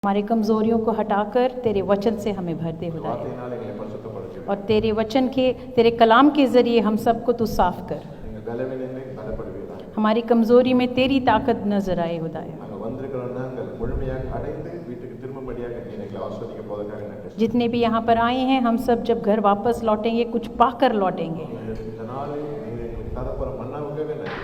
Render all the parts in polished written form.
हमारी कमज़ोरियों को हटाकर तेरे वचन से हमें भर दे खुदा, வார்த்தையினால எங்களை பரிசுத்தப்படுத்து. और तेरे वचन के तेरे कलाम के ज़रिए हम सबको तू साफ कर. நீங்கள் பலவீனங்களை பலப்படுவீர்கள். हमारी कमज़ोरी में तेरी ताकत नजर आए खुदा. நாங்கள் வந்திருக்கிறோம் நாங்கள் முழுமையாக அடைந்து வீட்டுக்கு திரும்பும்படியாக நீ எங்களை ஆஸ்வதிக்க போவதற்காக நன்றி. जितने भी यहाँ पर आए हैं हम सब जब घर वापस लौटेंगे कुछ पाकर लौटेंगे. இந்த நாளில் நீர் எங்களுக்கு தரப்போற மன்னாவுக்காக நன்றி.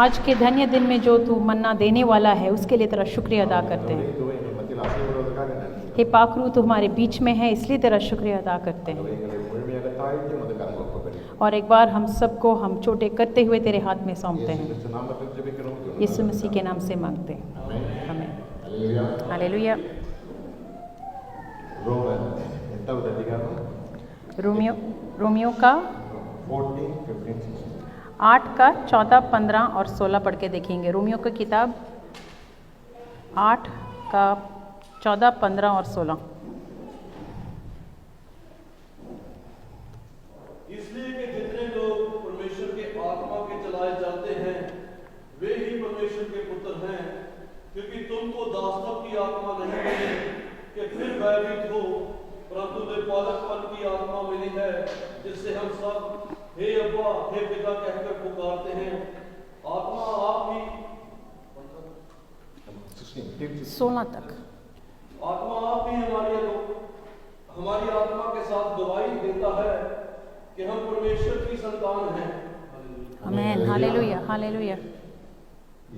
आज के धन्य दिन में जो तू मन्ना देने वाला है उसके लिए तेरा शुक्रिया अदा करते हैं. இதுவே எங்கள் மத்தியில் ஆசீர்வாதத்துக்காக நன்றி. हे पाकरू तू हमारे बीच में है इसलिए तेरा शुक्रिया अदा करते हैं. எங்களை முழுமையாக தாழ்த்தி உமது கரங்கள் ஒப்புக்கொடுக்கிறோம். और एक बार हम सबको हम छोटे करते हुए तेरे हाथ में सौंपते हैं. இயேசு நாமத்தில் ஜெபிக்கிறோம். यीशु मसीह के नाम से मांगते हैं. आमीन. ஹல்லேலூயா. हालेलुया. ரோமர் 8வது அதிகாரம் रोमियो का 14, 15, 16. 8 का 14, 15 और 16 पढ़ के देखेंगे. रोमियो की किताब 8 का 14, 15 और 16. इसलिए कि जितने लोग परमेश्वर के आत्मा के चलाए जाते हैं वे ही परमेश्वर के पुत्र हैं, क्योंकि तुमको दासत्व की आत्मा नहीं मिली कि फिर भयभीत हो, परंतु निर्पालकपन की आत्मा मिली है, जिससे हम सब हे अब्बा हे पिता कहकर पुकारते हैं. आत्मा आप ही 16 तक. आत्मा आप ही हमारी आत्मा के साथ गवाही देता है कि हम परमेश्वर की संतान हैं. आमीन. हालेलुया. हालेलुया.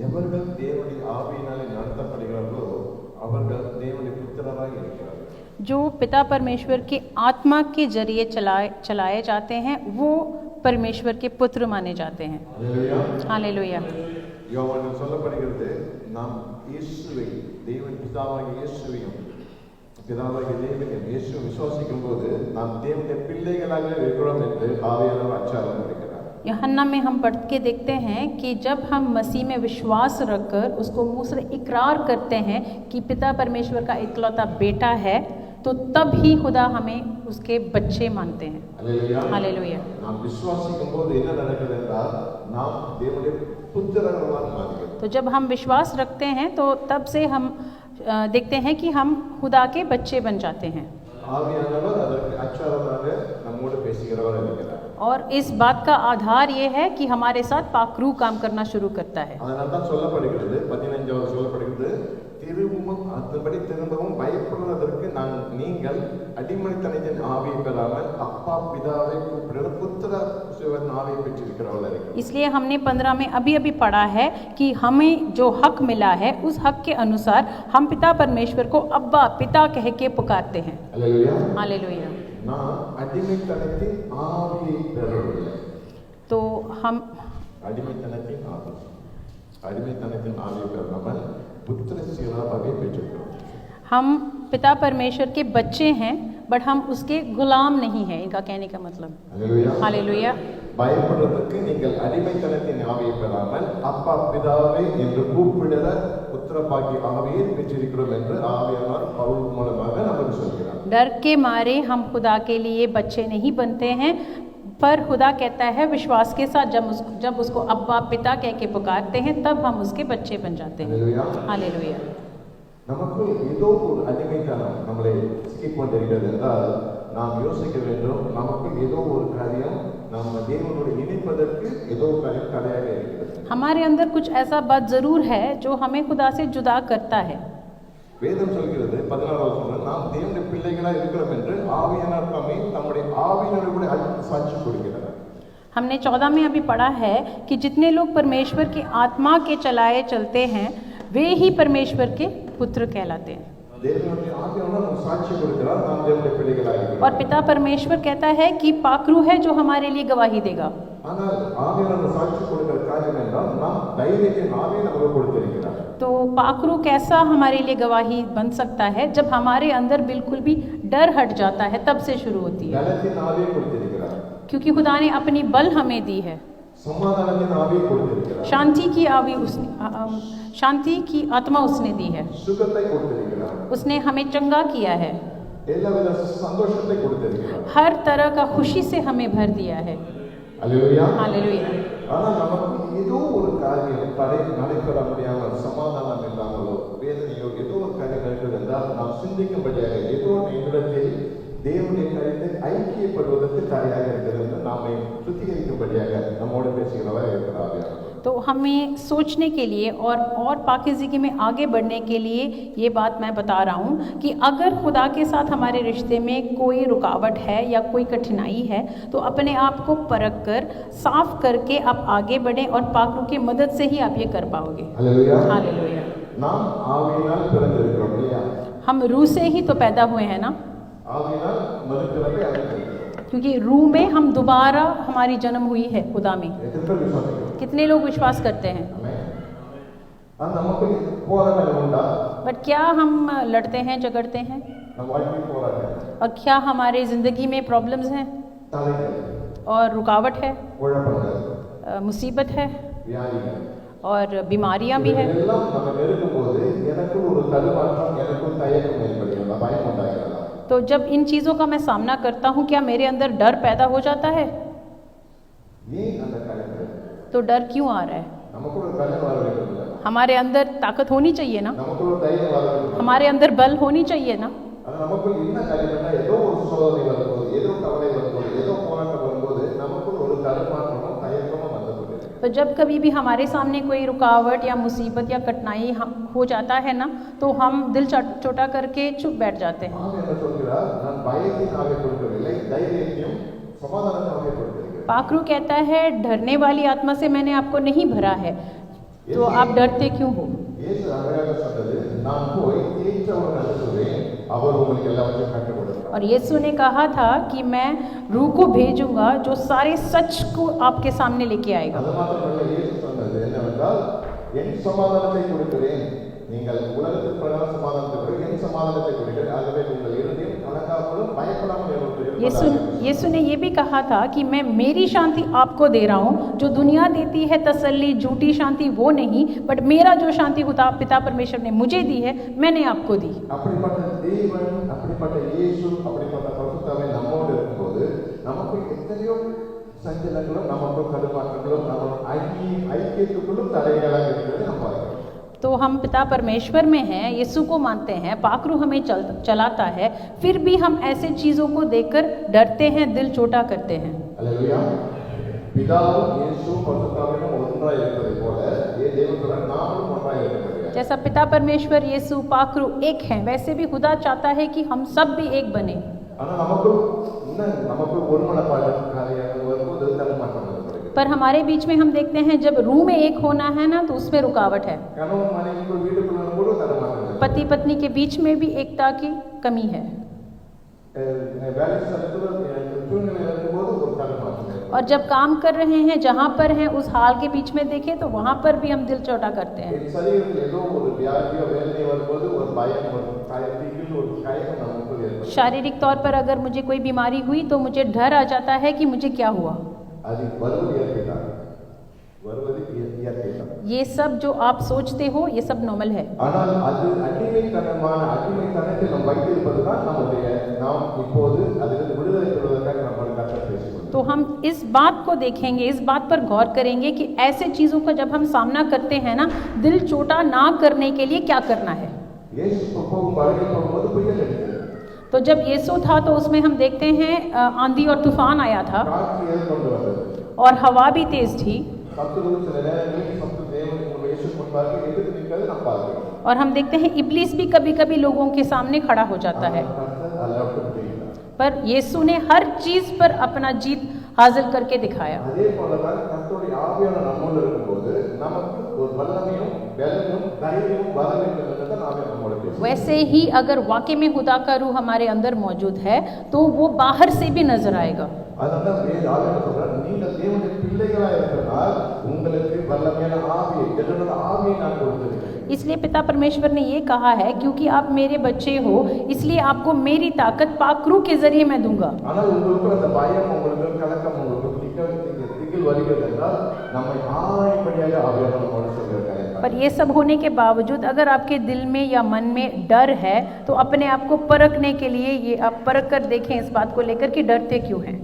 எவர்கள் தேவனுடைய ஆவியினாலே நடத்தப்படுகிறார்களோ அவர்கள் தேவனுடைய புத்திரராக இருக்கிறார்கள். जो पिता परमेश्वर के आत्मा के जरिए चलाए जाते हैं वो परमेश्वर के पुत्र माने जाते हैं. हालेलुया. யோவானில் சொல்லப்படுகிறது நாம் இயேசுவை தேவன் பிதாவாகிய இயேசுவையும் பிதாவாகிய தேவனையும் இயேசுவை விசுவாசிக்கும் போது நாம் தேவனுடைய பிள்ளைகளாக இருக்கிறோம் என்று ஆவியானவர் அச்சாரம் இருக்கிறார். यूहन्ना में हम पढ़ के देखते हैं कि जब हम मसीह में विश्वास रखकर उसको मुंह से इकरार करते हैं कि पिता परमेश्वर का इकलौता बेटा है तो तब ही खुदा हमें उसके बच्चे मानते हैं. हालेलुया. நாம் விசுவாசிக்கும் போது என்ன நடக்கிறது என்றால் நாம் தேவனுடைய புத்திரர்களாக மாறுகிறோம். तो जब हम विश्वास रखते हैं तो तब से हम देखते हैं कि हम खुदा के बच्चे बन जाते हैं. ஆவியானவர் அதற்கு அச்சாரமாக நம்மோடு பேசுகிறவர் இருக்கிறார். और इस बात का आधार ये है कि हमारे साथ पाकरू काम करना शुरू करता है. அதனால தான் சொல்லப்படுகிறது 15வது சொல்லப்படுகிறது திரும்பவும் பயப்படுவதற்கு நீங்கள் அடிமைத்தனத்தின் ஆவியை பெறாமல் அப்பா பிதாவை கூப்பிடுற புத்திர சிவன் ஆவியை பெற்றிருக்கிறவர்கள் இருக்கிறார். इसलिए हमने 15 में अभी पढ़ा है कि हमें जो हक मिला है उस हक के अनुसार हम पिता परमेश्वर को अब्बा पिता कह के पुकारते हैं. हालेलुया. हालेलुया. நான் அடிமைத்தனத்தின் ஆவியை பெறவில்லை. तो हम அடிமைத்தனத்தின் ஆவியை பெறாமல் पुत्र सिराभागे பெற்றிருக்கிறோம். हम पिता परमेश्वर के बच्चे हैं बट हम उसके गुलाम नहीं हैं. इनका कहने का मतलब. हालेलुया. हालेलुया. பயப்படுவதற்கு நீங்கள் அடிமைத்தனத்தின் ஆவியை பெறாமல் அப்பா பிதாவே என்று கூப்பிடுற புத்திரபாகிய ஆவியை பெற்றிருக்கிறோம் என்று ஆவியானவர் பவுல் மூலமாக நமக்கு சொல்கிறார். डर के मारे हम खुदा के लिए बच्चे नहीं बनते हैं, पर खुदा कहता है विश्वास के साथ जब उसको अब्बा पिता कह के पुकारते हैं तब हम उसके बच्चे बन जाते हैं. हालेलुया. நமக்கு ஏதோ ஒரு அடிமைத்தனம் நம்மளை சிக்கிக் கொண்டிருக்கிறது என்றால் நாம் யோசிக்க வேண்டும். நமக்கு ஏதோ ஒரு காரியம் நம்ம தேவனோடு இணைப்பதற்கு ஏதோ காரியம் தடையாக இருக்கிறது. हमारे अंदर कुछ ऐसा बात जरूर है जो हमें खुदा से जुदा करता है. வேதம் சொல்கிறது 16வது வசனம் நாம் தேவனுடைய பிள்ளைகளாக இருக்கிறோம் என்று ஆவியானவர் நம்முடைய ஆவியினோடு கூட சாட்சி கொடுக்கிறார். हमने 14 में अभी पढ़ा है कि जितने लोग परमेश्वर की आत्मा के चलाए चलते हैं वे ही परमेश्वर के पुत्र कहलाते हैं. தேவனுடைய ஆவியானவர் நமக்கு சாட்சி கொடுக்கிறார் நாம் தேவனுடைய பிள்ளைகளாக இருக்கிறோம். और पिता परमेश्वर कहता है कि पाकरू है जो हमारे लिए गवाही देगा. ஆனால் ஆவியானவர் சாட்சி கொடுக்கிற காரியம் என்றால் நாம் தைரியத்தின் ஆவியை நமக்கு கொடுத்திருக்கிறார். तो पाकरू कैसा हमारे लिए गवाही बन सकता है जब हमारे अंदर बिल्कुल भी डर हट जाता है तब से शुरू होती है. பலத்தின் ஆவியை கொடுத்திருக்கிறார். क्योंकि खुदा ने अपनी बल हमें दी है. சமாதானத்தின் ஆவியை கொடுத்திருக்கிறார். शांति की आत्मा उसने दी है. சுகத்தை கொடுத்திருக்கிறார். उसने हमें चंगा किया है. எல்லாவித சந்தோஷத்தை கொடுத்திருக்கிறார். हर तरह का खुशी से हमें भर दिया है. हालेलुया. हालेलुया. ஆனால் நமக்கு ஏதோ ஒரு காரியம் நடைபெற முடியாமல் சமாதானம் இல்லாமலோ வேதனையோ ஏதோ ஒரு காரியம் நடக்கிறது என்றால் சிந்திக்கும்படியாக ஏதோ நிமிடத்தில் தேவனுடைய காரியத்தை ஐக்கியப்படுவதற்கு தடையாக இருக்கிறது நாம சுத்திகரிக்கும்படியாக நம்மோடு பேசுகிறவா இருக்கிறார். तो हमें सोचने के लिए और पाकीज़गी में आगे बढ़ने के लिए ये बात मैं बता रहा हूँ कि अगर खुदा के साथ हमारे रिश्ते में कोई रुकावट है या कोई कठिनाई है तो अपने आप को परख कर साफ करके आप आगे बढ़ें और पाकरू की मदद से ही आप ये कर पाओगे. हालेलुया. நாம் ஆவியினால் பிறந்திருக்கிறோம் இல்லையா? हम रूह से ही तो पैदा हुए हैं ना, ஆவியினால் மறுபிறப்பை அடைந்திருக்கிறோம். क्योंकि रूह में हम दोबारा हमारी जन्म हुई है खुदा में. कितने लोग विश्वास करते हैं? बट क्या हम लड़ते हैं, झगड़ते हैं? और क्या हमारे जिंदगी में प्रॉब्लम्स हैं और रुकावट है, मुसीबत है और बीमारियां भी है? तो जब इन चीज़ों का मैं सामना करता हूँ क्या मेरे अंदर डर पैदा हो जाता है? तो डर क्यों आ रहा है? हमारे अंदर ताकत होनी चाहिए ना, हमारे अंदर बल होनी चाहिए ना. तो जब कभी भी हमारे सामने कोई रुकावट या मुसीबत या कठिनाई हो जाता है ना तो हम दिल छोटा करके चुप बैठ जाते हैं. पाकरू कहता है डरने वाली आत्मा से मैंने आपको नहीं भरा है, तो आप डरते क्यों हो? और यीशु ने कहा था कि मैं रूह को भेजूंगा जो सारे सच को आपके सामने लेके आएगा. यीशु ने ये भी कहा था कि मैं मेरी शांति आपको दे रहा हूँ, जो दुनिया देती है तसल्ली, झूठी शांति वो नहीं, बट मेरा जो शांति खुदा पिता परमेश्वर ने मुझे दी है मैंने आपको दी. तो हम पिता परमेश्वर में हैं, यीशु को मानते हैं, पाकरू हमें चलाता है, फिर भी हम ऐसे चीज़ों को देखकर डरते हैं, दिल छोटा करते हैं. जैसा पिता परमेश्वर, यीशु, पाकरू एक हैं, वैसे भी खुदा चाहता है कि हम सब भी एक बने. पर हमारे बीच में हम देखते हैं जब रूह में एक होना है ना तो उसमें रुकावट है. पति पत्नी के बीच में भी एकता की कमी है. और जब काम कर रहे हैं जहाँ पर हैं उस हाल के बीच में देखें तो वहाँ पर भी हम दिल छोटा करते हैं. शारीरिक तौर पर अगर मुझे कोई बीमारी हुई तो मुझे डर आ जाता है कि मुझे क्या हुआ. ये सब जो आप सोचते हो ये सब नॉर्मल है. तो हम इस बात को देखेंगे, इस बात पर गौर करेंगे कि ऐसे चीजों का जब हम सामना करते हैं ना, दिल छोटा ना करने के लिए क्या करना है. तो जब यीशु था तो उसमें हम देखते हैं आंधी और तूफान आया था और हवा भी तेज थी. और हम देखते हैं इब्लीस भी कभी कभी लोगों के सामने खड़ा हो जाता है, पर यीशु ने हर चीज पर अपना जीत हासिल करके दिखाया. वैसे ही अगर वाकई में खुदा का रूह हमारे अंदर मौजूद है तो वो बाहर से भी नजर आएगा. इसलिए पिता परमेश्वर ने ये कहा है क्योंकि आप मेरे बच्चे हो इसलिए आपको मेरी ताकत पाकरू के जरिए मैं दूंगा. पर ये सब होने के बावजूद अगर आपके दिल में या मन में डर है तो अपने आप को परखने के लिए ये आप परख कर देखें इस बात को लेकर कि डरते क्यों हैं.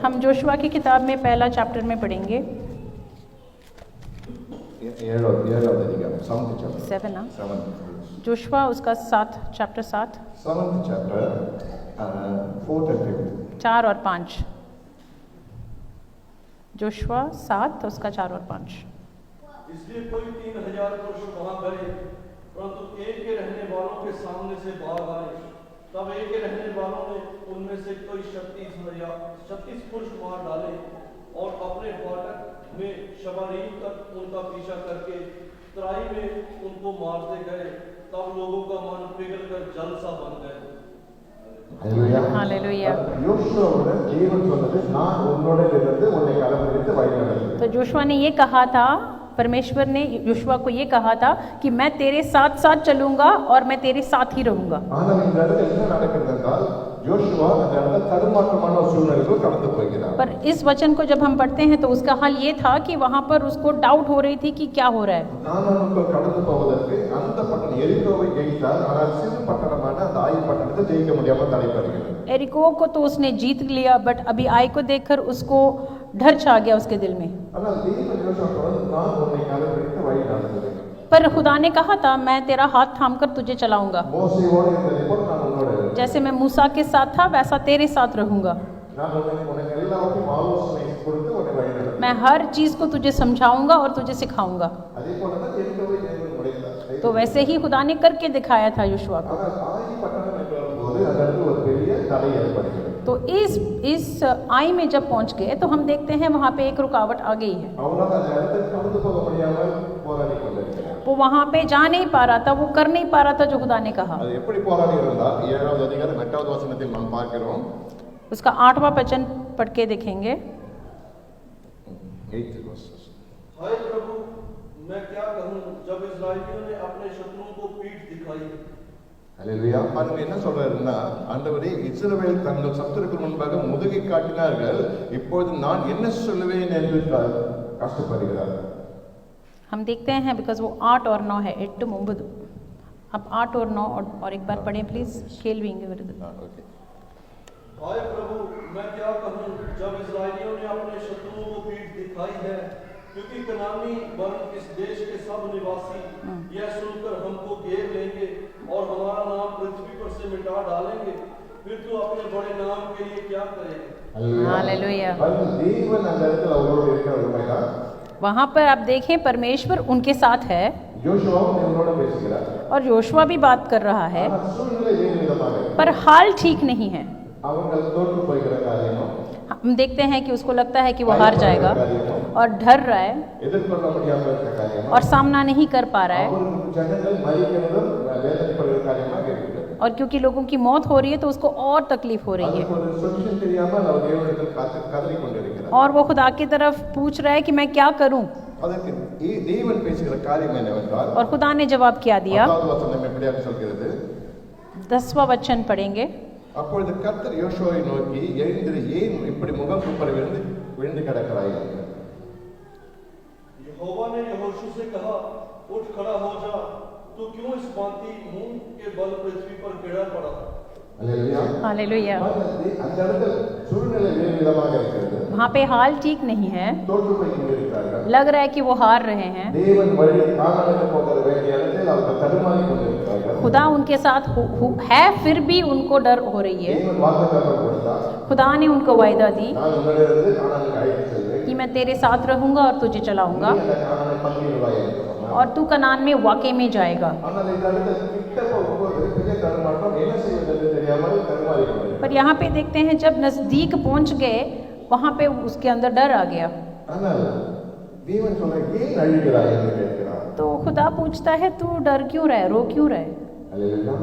हम जोशुआ की किताब में पहला चैप्टर में पढ़ेंगे. 7 ना जोशुआ उसका 7 chapter 7 7th chapter, 4th and 5th. 4 और 5। जोशुआ 7 उसका 4 और 5। इसलिए कोई 3000 पुरुष वहां गए, परंतु एक के रहने वालों के सामने से भाग आए। तब एक के रहने वालों ने उनमें से कोई 36 पुरुष मार डाले और अपने फाटक में शबारीम तक उनका पीछा करके तराई में उनको मारते गए। तब लोगों का मन पिघल कर जल सा बन गए। हालेलुया। யோசுவாவுடன் தேவன் சொன்னது, நான் உன்னோட இருந்து உன்னை கரம் பிடித்து வழி நடத்துவேன். तो जोशुआ ने ये कहा था, परमेश्वर ने योशुआ को ये कहा था कि मैं तेरे साथ साथ चलूंगा और मैं तेरे साथ ही रहूंगा। ஆனால் இந்த இடத்துல என்ன நடக்கிறது என்றால், யோசுவா அந்த இடத்துல தடுமாற்றமான ஒரு சூழ்நிலைக்குள் கடந்து போகிறார். पर इस वचन को जब हम पढ़ते हैं तो उसका हाल ये था कि वहां पर उसको डाउट हो रही थी कि क्या हो रहा है। கானானுக்குள் கடந்து போவதற்கு அந்த பட்டணம் எரிகோவை ஜெயித்தார். ஆனால் சிறு பட்டணமான அந்த ஆயி பட்டணத்தை ஜெயிக்க முடியாமல் தடைபடுகிறது. एरिको को तो उसने जीत लिया, बट अभी आई को देखकर उसको डर छा गया उसके दिल में। ஆனால் தேவன் யோசுவாவோடு, நான் உன்னை கரம் பிடித்து வழி நடத்துவேன். पर खुदा ने कहा था, मैं तेरा हाथ थामकर तुझे चलाऊंगा। மோசேயோடு இருந்ததை போல நான் உன்னோடு இருப்பேன். जैसे मैं मूसा के साथ था वैसा तेरे साथ रहूंगा। நான் உனக்கு எல்லாவற்றையும் ஆலோசனை கொடுத்து உன்னை வழி நடத்துவேன். मैं हर चीज को तुझे समझाऊंगा और तुझे सिखाऊंगा। அதே போல தான் எரிகோவை தேவன் உடைத்தார். तो वैसे ही खुदा ने करके दिखाया था योशुआ को। ஆனால் ஆயி பட்டணம் என்று வரும்போது அதற்கு ஒரு பெரிய தடை ஏற்படுகிறது. तो इस आई में जब पहुंच गए तो हम देखते हैं वहां पे एक रुकावट आ गई है। அவங்களால அந்த இடத்துக்கு கடந்து போக முடியாமல் போராடி கொண்டிருக்கிறார். वो वहां पे जा नहीं पा रहा था, वो कर नहीं पा रहा था जो खुदा ने कहा। அது எப்படி போராடி இருந்தால் 7வது அதிகாரம் 8வது வசனத்தில் நாம் பார்க்கிறோம். उसका 8वां वचन पढ़ के देखेंगे। 8th verse. हाय प्रभु, मैं क्या कहूँ जब इस्राएलियों ने अपने शत्रुओं को पीठ दिखाई। அல்லேலூயா. பாருங்க என்ன சொல்றாருன்னா, ஆண்டவரே, இஸ்ரவேல் தங்கள் சத்துருக்கள் முன்பாக முதுகை காட்டினார்கள், இப்பொழுது நான் என்ன சொல்லுவேன் என்று கஷ்டப்படுகிறார். हम देखते हैं बिकॉज वो 8 और 9 है 8 9। अब 8 और 9 और एक बार पढ़ें प्लीज। केल्विंगे विरुद्ध। ஓகே. हाय प्रभु, मैं क्या कहूँ जब इस्राएलियों ने अपने शत्रुओं को पीठ दिखाई है, क्योंकि कनानी वर्ण इस देश के सब निवासी यह सुनकर हमको घेर लेंगे और हमारा नाम पृथ्वी पर से मिटा डालेंगे। फिर तू अपने बड़े नाम के लिए क्या करेगा। हालेलुया। தேவன் அந்த இடத்துல அவரோடு இருக்கிற உண்மைதான். वहां पर आप देखें परमेश्वर उनके साथ है யோசுவாவும் அவரோட பேசுகிறார். और योशुआ भी बात कर रहा है, ஆனால் சூழ்நிலை வேறு விதமாக இருக்கு. पर हाल ठीक नहीं है। அவர்கள் தோற்று போகிற காரியமும், हम देखते हैं कि उसको लगता है कि वो हार जाएगा और डर रहा है எதிர்கொள்ள முடியாமல் இருக்கிற காரியமும், और सामना नहीं कर पा रहा है। அவருக்கு ஜனங்கள் மறிக்கிறதும் வேதனைப்படுகிற காரியமாக இருக்கிறது. और क्योंकि लोगों की मौत हो रही है तो उसको और तकलीफ हो रही है அதுக்கு ஒரு சொல்யூஷன் தெரியாமல் அவர் தேவனிடத்தில் கதறிக் கொண்டிருக்கிறார். और वो खुदा की तरफ पूछ रहा है कि मैं क्या करूं। அதற்கு தேவன் பேசுகிற காரியம் என்னவென்றால், और खुदा ने जवाब क्या दिया। 10வது வசனம் எப்படியாக சொல்கிறது, 10वां वचन पढ़ेंगे। அப்பொழுது கர்த்தர் யோசுவாவை நோக்கி, எழுந்திரு, ஏன் இப்படி முகம் குப்புற விழுந்து கிடக்கிறாய் என்றார். यहोवा ने यहोशू से कहा, उठ खड़ा हो जा, तू क्यों इस भांति मुंह के बल पृथ्वी पर गिरा पड़ा। அல்லேலூயா. हालेलुया। அந்த இடத்துல சூழ்நிலை வேறு விதமாக இருக்கிறது. वहाँ पे हाल ठीक नहीं है, தோற்று போய் கொண்டிருக்கிறார்கள். लग रहा है कि वो हार रहे हैं। தேவன் வழி கானானுக்கு போகிற வேண்டிய இடத்தில் அவர்கள் தடுமாறி கொண்டிருக்கிறார்கள். खुदा उनके साथ है, फिर भी उनको डर हो रही है। தேவன் வாக்குத்தத்தம் கொடுத்தார், खुदा ने उनको वायदा दी நான் உன்னிடமிருந்து கானானுக்கு அழைத்து செல்வேன், कि मैं तेरे साथ रहूंगा और तुझे चलाऊंगा நீ அந்த கானானை பங்கிடுவாய் என்று சொன்னார். और तू कनान में वाकई में जाएगा। ஆனால் இந்த இடத்துல கிட்ட போகும்போது பெரிய தடுமாற்றம், என்ன செய்வது என்று தெரியாமல் தடுமாறி கொண்டிருக்கிறார். पर यहाँ पे देखते हैं जब नजदीक पहुंच गए वहां पे उसके अंदर डर आ गया। ஆனால் தேவன் சொல்ற, ஏன் அழுகிறாய் என்று கேட்கிறார். तो खुदा पूछता है तू डर क्यों रहे, रो क्यों रहे। அல்லேலூயா.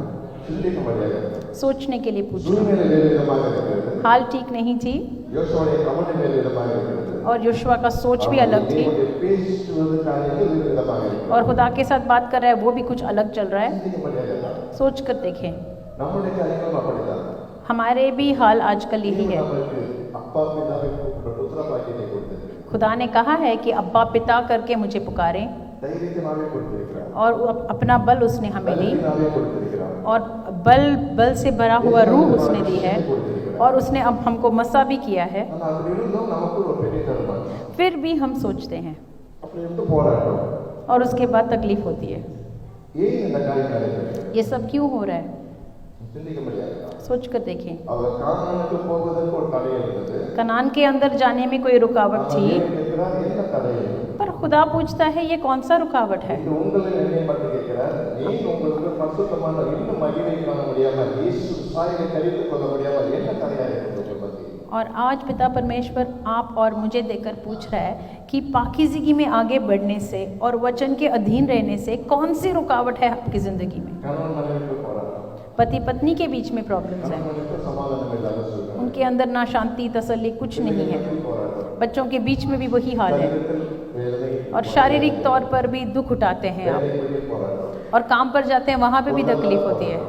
சிந்திக்க முடியாது. सोचने के लिए पूछा। சூழ்நிலை வேறு விதமாக இருக்கிறது. हाल ठीक नहीं थी யோசுவாவுடைய கவலை வேறு விதமாக இருக்கிறது. और योशुआ का सोच भी अलग थी தேவனுடைய பேசுவது காரியங்கள் வேறு விதமாக இருக்கிறது. और खुदा के साथ बात कर रहा है वो भी कुछ अलग चल रहा है। சிந்திக்க முடியாது. सोच कर देखें, நம்முடைய காரியங்களும் அப்படிதான். हमारे भी हाल आजकल यही है। நமக்கு அப்பா பிதாவை கூப்பிட்டு புத்திர பாக்கியத்தை கொடுத்திருக்கிறார். खुदा ने कहा है कि अब्बा पिता करके मुझे पुकारें தைரியத்தை நாமே கொடுத்திருக்கிறார். और अपना बल उसने हमें दी நாமே கொடுத்திருக்கிறார். और बल से भरा हुआ रूह उसने दी है और उसने अब हमको मसा भी किया है। ஆனால் அப்படி இருந்தும் நமக்கு ஒரு பெரிய தடுமாற்றம். फिर भी हम सोचते हैं அப்படி இருந்து போராட்டம். और उसके बाद तकलीफ होती है। ஏன் இந்த காரியம் நடைபெறுகிறது? ये सब क्यों हो रहा है? சிந்திக்க முடியாது. सोच कर देखें। அவர் கானானுக்கு போவதற்கு ஒரு தடை இருந்தது. कनान के अंदर जाने में कोई रुकावट थी, கேட்கிறார், என்ன தடை? पर खुदा पूछता है ये कौन सा रुकावट है? இது உங்களை நினைப்பட்டு கேட்கிறார், ஏன் உங்களுக்கு பரிசுத்தமான இன்னும் மகிமை காண முடியாமல் இயேசு சாயலை கழித்து கொள்ள முடியாமல் என்ன தடையாக இருக்கிறது பத்தி? और आज पिता परमेश्वर आप और मुझे देकर पूछ रहा है कि पाकीज़गी में आगे बढ़ने से और वचन के अधीन रहने से कौन सी रुकावट है आपकी जिंदगी में? கணவன் மனைவிக்கு போராட்டம், पति पत्नी के बीच में प्रॉब्लम्स हैं, கணவனுக்கு சமாதானம் இல்லாத சூழ்நிலை, उनके अंदर ना शांति तसल्ली कुछ नहीं है, போராட்டம், बच्चों के बीच में भी वही हाल है, சரீரத்தில் வேதனை, और शारीरिक तौर पर भी दुख उठाते हैं आप, வேலைகளில் போராட்டம், और काम पर जाते हैं वहाँ पे भी तकलीफ होती है,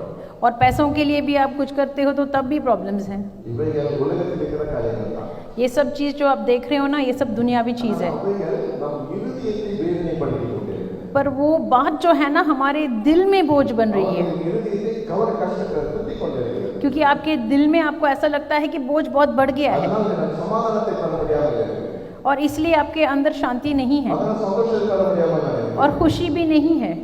और पैसों के लिए भी आप कुछ करते हो तो तब भी प्रॉब्लम्स हैं। இவைகள் உலகத்தில் இருக்கிற காரியங்கள் தான். ये सब चीज़ जो आप देख रहे हो ना, ये सब दुनियावी चीज़ है, அவைகள் நம் இருதயத்தை வேதனைப்படுத்திக் கொண்டிருக்கிறது. पर वो बात जो है ना हमारे दिल में बोझ बन रही है, அவர்கள் இருதயத்தை கவலை கஷ்டப்படுத்திக் கொண்டிருக்கிறது. क्योंकि आपके दिल में आपको ऐसा लगता है कि बोझ बहुत बढ़ गया है, அதனால் எனக்கு சமாதானத்தை தர முடியாமல் இருக்கிறது. और इसलिए आपके अंदर शांति नहीं है அதனால் சந்தோஷத்தை தர முடியாமல் நான் இருக்கிறேன். और खुशी भी नहीं है।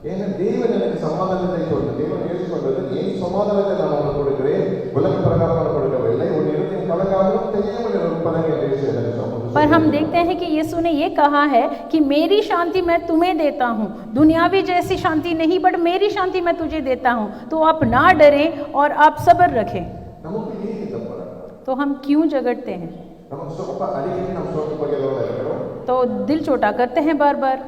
ஏன்னா தேவன் எனக்கு சமாதானத்தை சொல்றது, தேவன் இயேசு சொல்றது, என் சமாதானத்தை நான் உனக்கு கொடுக்கிறேன், உலக பிரகாரம் கொடுக்கவில்லை, உன் இருதயம் கலங்காமலும் தெரியாமல் இருப்பதாக இயேசு எனக்கு சொன்னார். पर हम देखते हैं कि यीशु ने ये कहा है कि मेरी शांति मैं तुम्हें देता हूँ, दुनियावी जैसी शांति नहीं बट मेरी शांति मैं तुझे देता हूँ, तो आप ना डरें और आप सब्र रखें। நமக்கு ஏன் இந்த போராட்டம்? तो हम क्यों झगड़ते हैं? நமக்கு சொப்ப அடிக்கடி நம்ம சோர்ந்து போகிறதோட இருக்கிறோம். तो दिल छोटा करते हैं बार बार।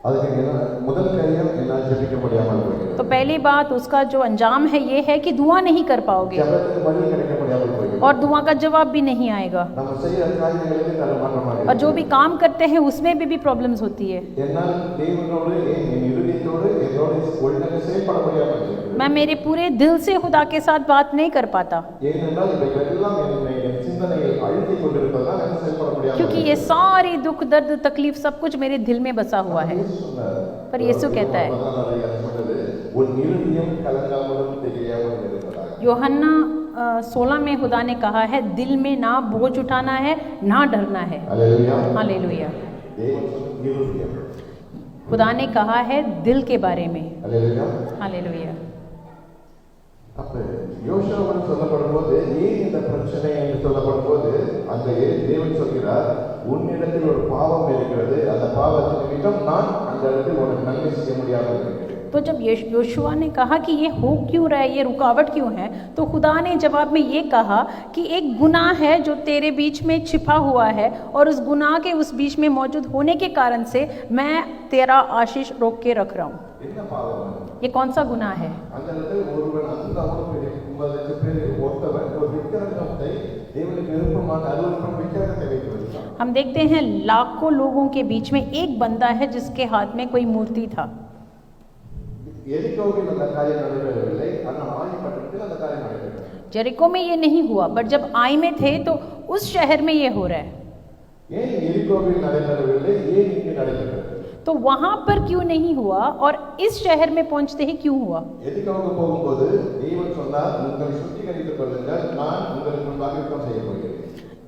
அதுக்கு என்ன முதல் காரியம், என்னால் ஜெபிக்க முடியாமல் போகிறது. तो पहली बात उसका जो अंजाम है ये है कि दुआ नहीं कर पाओगे ஜெபத்துக்கு பதில் கிடைக்க முடியாமல் போகிறது. और दुआ का जवाब भी नहीं आएगा, நம்ம செய்யற காரியங்களுக்கு தரமாற்றமாக और जो भी काम करते हैं उसमें भी प्रॉब्लम्स होती है। என்னால் தேவனோடு என் இருதயத்தோடு என்னோடு ஒழுங்காக செயல்பட முடியாமல் இருக்கிறது. मैं मेरे पूरे दिल से खुदा के साथ बात नहीं कर पाता, ஏனென்றால் இவைகளெல்லாம் என் சிந்தனையை அழுத்திக் கொண்டிருப்பதால் எனக்கு செயல்பட முடியாமல் क्योंकि ये सारी दुख दर्द तकलीफ सब कुछ मेरे दिल में बसा हुआ है। சொன்னார். पर यीशु कहता है, சொன்னது, உன் இருதயம் கலங்காமலும் தெரியாமல் இருப்பதாக. यूहन्ना 16 में खुदा ने कहा है दिल में ना बोझ उठाना है ना डरना है। அல்லேலூயா. हालेलुया। தேவன் சொன்ன இருதயம். खुदा ने कहा है दिल के बारे में। அல்லேலூயா. हालेलुया। அப்ப யோசுவாவுக்கு சொல்லப்படும் போது ஏன் இந்த பிரச்சனை என்று சொல்லப்படும் போது அங்கே தேவன் சொல்கிறார், உன்னிடத்தில் ஒரு பாவம் இருக்கிறது, அந்த பாவத்தின் நிமித்தம் நான் அந்த இடத்தில் உனக்கு நன்மை செய்ய முடியாமல் இருக்கிறேன். तो जब योशुआ ने कहा कि ये हो क्यों रहा है, ये रुकावट क्यों है, तो खुदा ने जवाब में ये कहा कि एक गुनाह है जो तेरे बीच में छिपा हुआ है, और उस गुनाह के उस बीच में मौजूद होने के कारण से मैं तेरा आशीष रोक के रख रहा हूँ। என்ன பாவம்? ये कौन सा गुनाह है? அந்த இடத்தில் ஒருவன் அந்த ஒருத்தவன் ஒரு விக்கிரகத்தை தேவனுக்கு விருப்பமான அருவருப்பான விக்கிரகத்தை வைத்து வந்தான். हम देखते हैं लाखों लोगों के बीच में एक बंदा है जिसके हाथ में कोई मूर्ति था। எரிகோவில் அந்த காரியம் நடைபெறவில்லை, ஆனால் ஆயப்பட்டத்தில் அந்த காரியம் நடைபெற்றது. जेरिको में ये नहीं हुआ, बट जब आई में थे तो उस शहर में ये हो रहा है। ஏன் எரிகோவில் நடைபெறவில்லை, ஏன் இங்கு நடைபெற்றது? तो वहां पर क्यों नहीं हुआ और इस शहर में पहुंचते ही क्यों हुआ? எரிகோவுக்கு போகும்போது தேவன் சொன்னார், உங்களை சுத்திகரித்துக் கொள்ளுங்கள், நான் உங்களுக்கு முன்பாக யுத்தம் செய்ய போகிறேன்.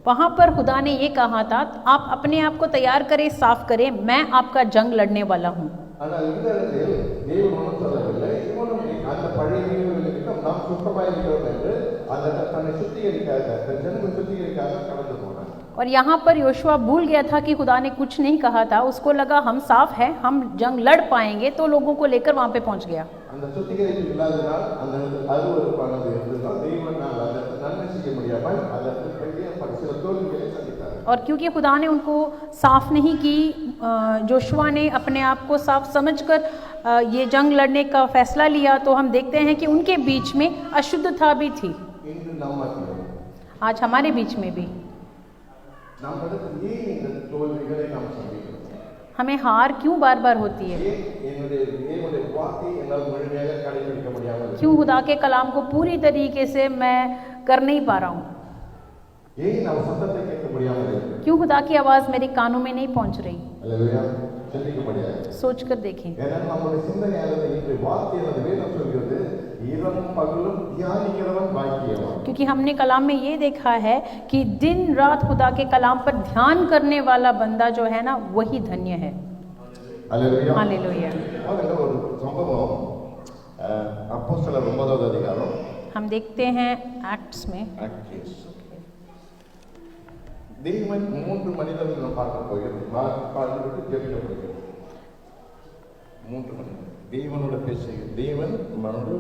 वहां पर खुदा ने ये कहा था आप अपने आप को तैयार करें, साफ करें, मैं आपका जंग लड़ने वाला हूँ। ஆனால் இந்த இடத்தில் தேவன் ஒன்றும் சொல்லவில்லை, இவனும் அந்த பழைய வீடுகளில் நாம் சுத்தமாக இருக்கிறோம் என்று அந்த தன்னை சுத்திகரிக்காக தன் ஜனங்களை சுத்திகரிக்காக கடந்து போனார். और यहाँ पर योशुआ भूल गया था कि खुदा ने कुछ नहीं कहा था, उसको लगा हम साफ हैं, हम जंग लड़ पाएंगे, तो लोगों को लेकर वहाँ पे पहुँच गया। அந்த சுத்திகரிப்பு இல்லாதனால் அந்த அருவருப்பானது இருந்ததால் தேவனால் அந்த நன்மை செய்ய முடியாமல் அதற்கு பெரிய சில தோல்விகளை சந்தித்தார். और क्योंकि खुदा ने उनको साफ नहीं की, जोशुआ ने अपने आप को साफ समझकर ये जंग लड़ने का फैसला लिया, तो हम देखते हैं कि उनके बीच में अशुद्धता भी थी। இன்று நம்ம आज हमारे बीच में भी நாம் ஏன் இந்த தோல்விகளை நாம் சந்திக்கிறோம்? हमें हार क्यों बार बार होती है? ஏன் என்னுடைய தேவனுடைய வார்த்தை என்னால் முழுமையாக கடைபிடிக்க முடியாமல்? क्यों खुदा के कलाम को पूरी तरीके से मैं कर नहीं पा रहा हूँ? ஏன் நாம் சத்தத்தை கேட்க முடியாமல் இருக்கிறோம்? क्यों खुदा की आवाज़ मेरे कानों में नहीं पहुँच रही? அல்லேலூயா. சிந்திக்க முடியாது. सोच कर देखें। ஏன்னா நம்முடைய சிந்தனையானது இன்று வார்த்தையானது வேதம் சொல்கிறது, இரவும் பகலும் தியானிக்கிறவன் பாக்கியவான். क्योंकि हमने कलाम में ये देखा है कि दिन रात खुदा के कलाम पर ध्यान करने वाला बंदा जो है ना, वही धन्य है। அல்லேலூயா. हालेलुया। அதுல ஒரு சம்பவம் பார்ப்போம் அப்போஸ்தலர் 9வது அதிகாரம் हम देखते हैं एक्ट्स में। தேவன் 3 மனிதர்களை நாம் பார்க்க போகிறோம், பார்த்துவிட்டு ஜெபிக்க போகிறோம். 3 மனிதர் தேவனோட பேசுகிற, தேவன்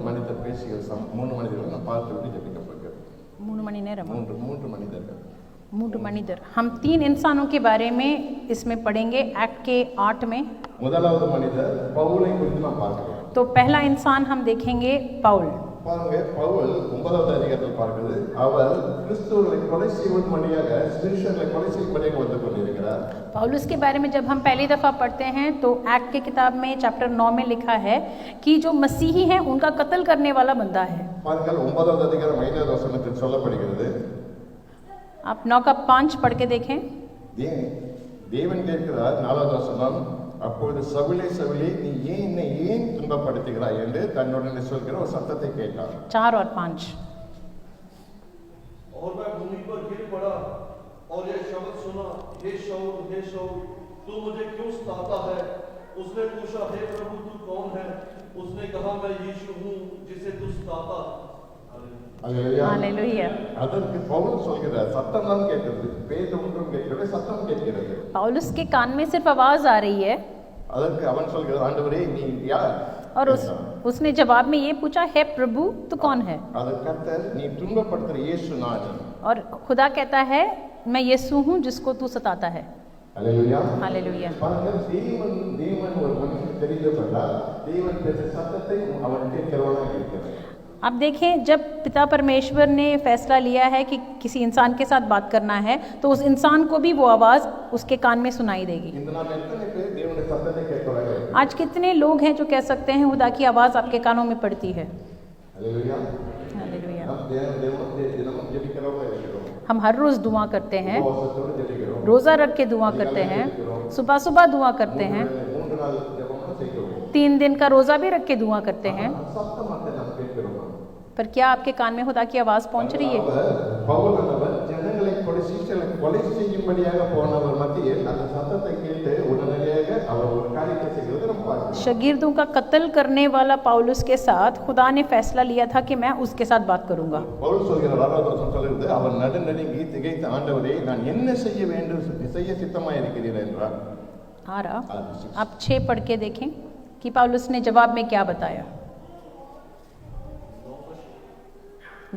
மனிதர் பேசுகிற 3 மனிதர்களை நாம் பார்த்துவிட்டு ஜெபிக்க போகிறோம். 3 மணி நேரம் 3 மனிதர்கள் 3 मनीदर। हम 3 इंसानों के बारे में इसमें पढ़ेंगे एक्ट के 8 में। முதலாவது மனிதர் பவுலை குறித்து நாம் பார்க்கிறோம்। तो पहला इंसान हम देखेंगे पौल। பாருங்க, பவுல் 9வது அதிகாரத்தில் பார்க்கிறது, அவர் கிறிஸ்துவை கொலை செய்யும்படியாக ஸ்பிரிச்சுவலை கொலை செய்யும்படியாக வந்து கொண்டிருக்கிறார்। पौलुस के बारे में जब हम पहली दफ़ा पढ़ते हैं तो एक्ट की किताब में चैप्टर 9 में लिखा है कि जो मसीही हैं उनका कत्ल करने वाला बंदा है। பாருங்கள், 9வது அதிகாரம் 5வது வசனத்தில் சொல்லப்படுகிறது, आप 9 का 5 पढ़ के देखें। தேவன் கேட்கிறார் 4வது வசனம், அப்பொழுது சவுலே சவுலே நீ ஏன் துன்பப்படுத்துகிறாய் என்று தன்னுடனே சொல்கிற ஒரு சத்தத்தை கேட்டார்। 4 और 5। और मैं भूमि पर गिर पड़ा और यह शब्द सुना, हे शाऊल तू मुझे क्यों सताता है? उसने पूछा, हे प्रभु तू कौन है? उसने कहा, मैं यीशु हूँ जिसे तू सताता। हालेलुया। அதற்கு பவுல் சொல்கிறார், சத்தம் தான் கேட்கிறது, பேதும் ஒன்றும் கேட்கிறது, சத்தம் கேட்கிறது। पौलुस के कान में सिर्फ आवाज आ रही है। அதற்கு அவன் சொல்கிறார், ஆண்டவரே நீ யார்? और उसने जवाब में ये पूछा, हे प्रभु तू कौन है? அதற்கு கர்த்தர், நீ துன்பப்படுத்துகிற இயேசு நான்। और खुदा कहता है, मैं यीशु हूँ जिसको तू सताता है। Hallelujah hallelujah. பாருங்கள், தேவன் ஒரு மனுஷனுக்கு தெரிந்தபடியால் தேவன் பேசுகிற சத்தத்தை அவன் கேட்கிறவனாக இருக்கிறார்। अब देखें, जब पिता परमेश्वर ने फैसला लिया है कि किसी इंसान के साथ बात करना है तो उस इंसान को भी वो आवाज़ उसके कान में सुनाई देगी। आज कितने लोग हैं जो कह सकते हैं खुदा की आवाज़ आपके कानों में पड़ती है? हालेलुया। हम हर रोज़ दुआ करते हैं, रोज़ा रख के दुआ करते हैं, सुबह सुबह दुआ करते हैं, 3 दिन का रोज़ा भी रख के दुआ करते हैं, पर क्या आपके कान में खुदा की आवाज़ पहुंच रही है? शगीर्दों का कत्ल करने वाला पौलुस के साथ खुदा ने फैसला लिया था कि मैं उसके साथ बात करूंगा। आ रहा, आप 6 पढ़ के देखें कि पौलुस ने जवाब में क्या बताया।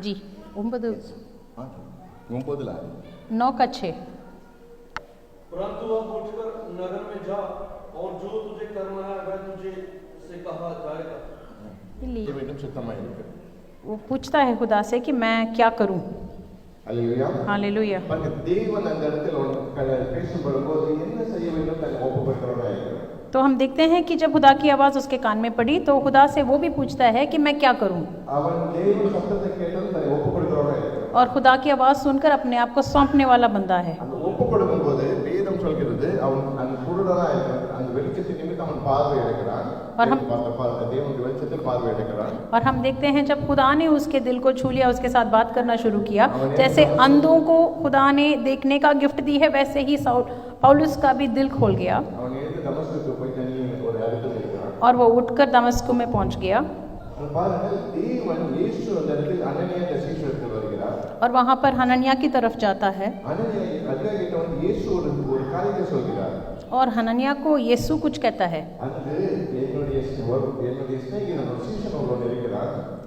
जी 9 का 6। परंतु अब उठकर नगर में जा और जो तुझे करना है वह तुझे से कहा जाएगा। वो पूछता है खुदा से कि मैं क्या करूं। हालेलुया। हालेलुया। तो हम देखते हैं कि जब खुदा की आवाज़ उसके कान में पड़ी तो खुदा से वो भी पूछता है कि मैं क्या करूं, और खुदा की आवाज़ सुनकर अपने आप को सौंपने वाला बंदा है। और हम देखते हैं जब खुदा ने उसके दिल को छू लिया, उसके साथ बात करना शुरू किया, जैसे अंधों को खुदा ने देखने का गिफ्ट दी है, वैसे ही पौलुस का भी दिल खोल गया और वो उठकर दमिश्क में पहुंच गया। और वहाँ पर हनन्याह की तरफ जाता है और हनन्याह को यीशु कुछ कहता है।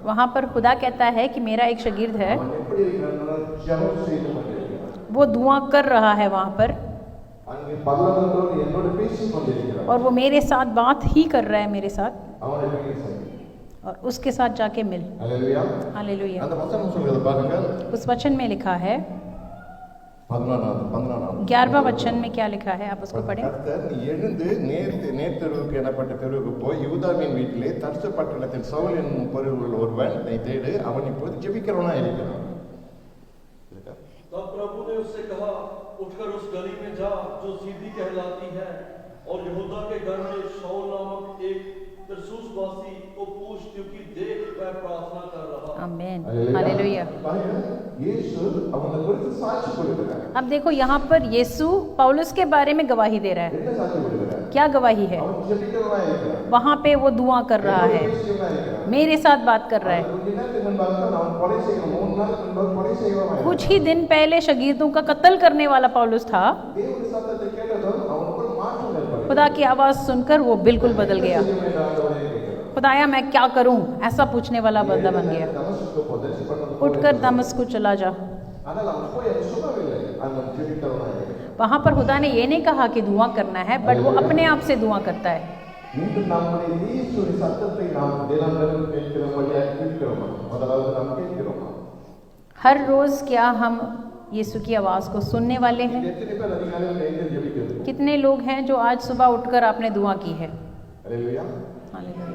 वहाँ पर खुदा कहता है कि मेरा एक शागिर्द है, वो दुआ कर रहा है वहाँ पर, और वो मेरे साथ बात ही कर रहा है मेरे साथ, और उसके साथ जाके मिल। हालेलुया। उस वचन में लिखा है, 11वां वचन में क्या लिखा है, आप उसको पढ़ें। तब प्रभु ने उससे कहा, उठकर उस गली में जा जो सीधी कहलाती है, और यहूदा के घर में शाऊल नामक एक तरसुसवासी को पूछ, क्योंकि देख वह प्रार्थना कर रहा। आमीन। हालेलुया। अब देखो यहाँ पर यीशु पौलुस के बारे में गवाही दे रहा है। क्या गवाही है? वहाँ पे वो दुआ कर रहा है, मेरे साथ बात कर रहा है। கொஞ்ச நேரத்துக்கு முன்பாக தான் அவன் கொலை செய்கிறான், 3 நாளுக்கு முன்பாக கொலை செய்கிறவன். कुछ ही दिन पहले शागिर्दों का कत्ल करने वाला पौलुस था। தேவனுடைய சத்தத்தை கேட்டதும் அவனுக்குள் மாற்றம் ஏற்பட்டது. खुदा की आवाज सुनकर वो बिल्कुल बदल गया। खुदाया मैं क्या करूं, ऐसा पूछने वाला बंदा बन गया। தமஸ்குக்கு போதேசி பண்ணது उठकर दमस्कुस चला जा। ஆனால் அவன் போய் அது சுகமில்லை, அவன் ஜெபிக்கிறவனாக. वहां पर खुदा ने ये नहीं कहा कि दुआ करना है, बट वो अपने आप से दुआ करता है। இன்று நம்முடைய இயேசுவின் சத்தத்தை நாம் தினந்தோறும் கேட்கிறபடியாக இருக்கிறோமா? முதலாவது நாம் கேட்கிறோமா? हर रोज क्या हम यीशु की आवाज को सुनने वाले हैं? எத்தனை பேர் அதிகாலையில் எழுந்து ஜெபிக்கிறது? कितने लोग हैं जो आज सुबह उठकर आपने दुआ की है? அல்லேலூயா. हालेलुया।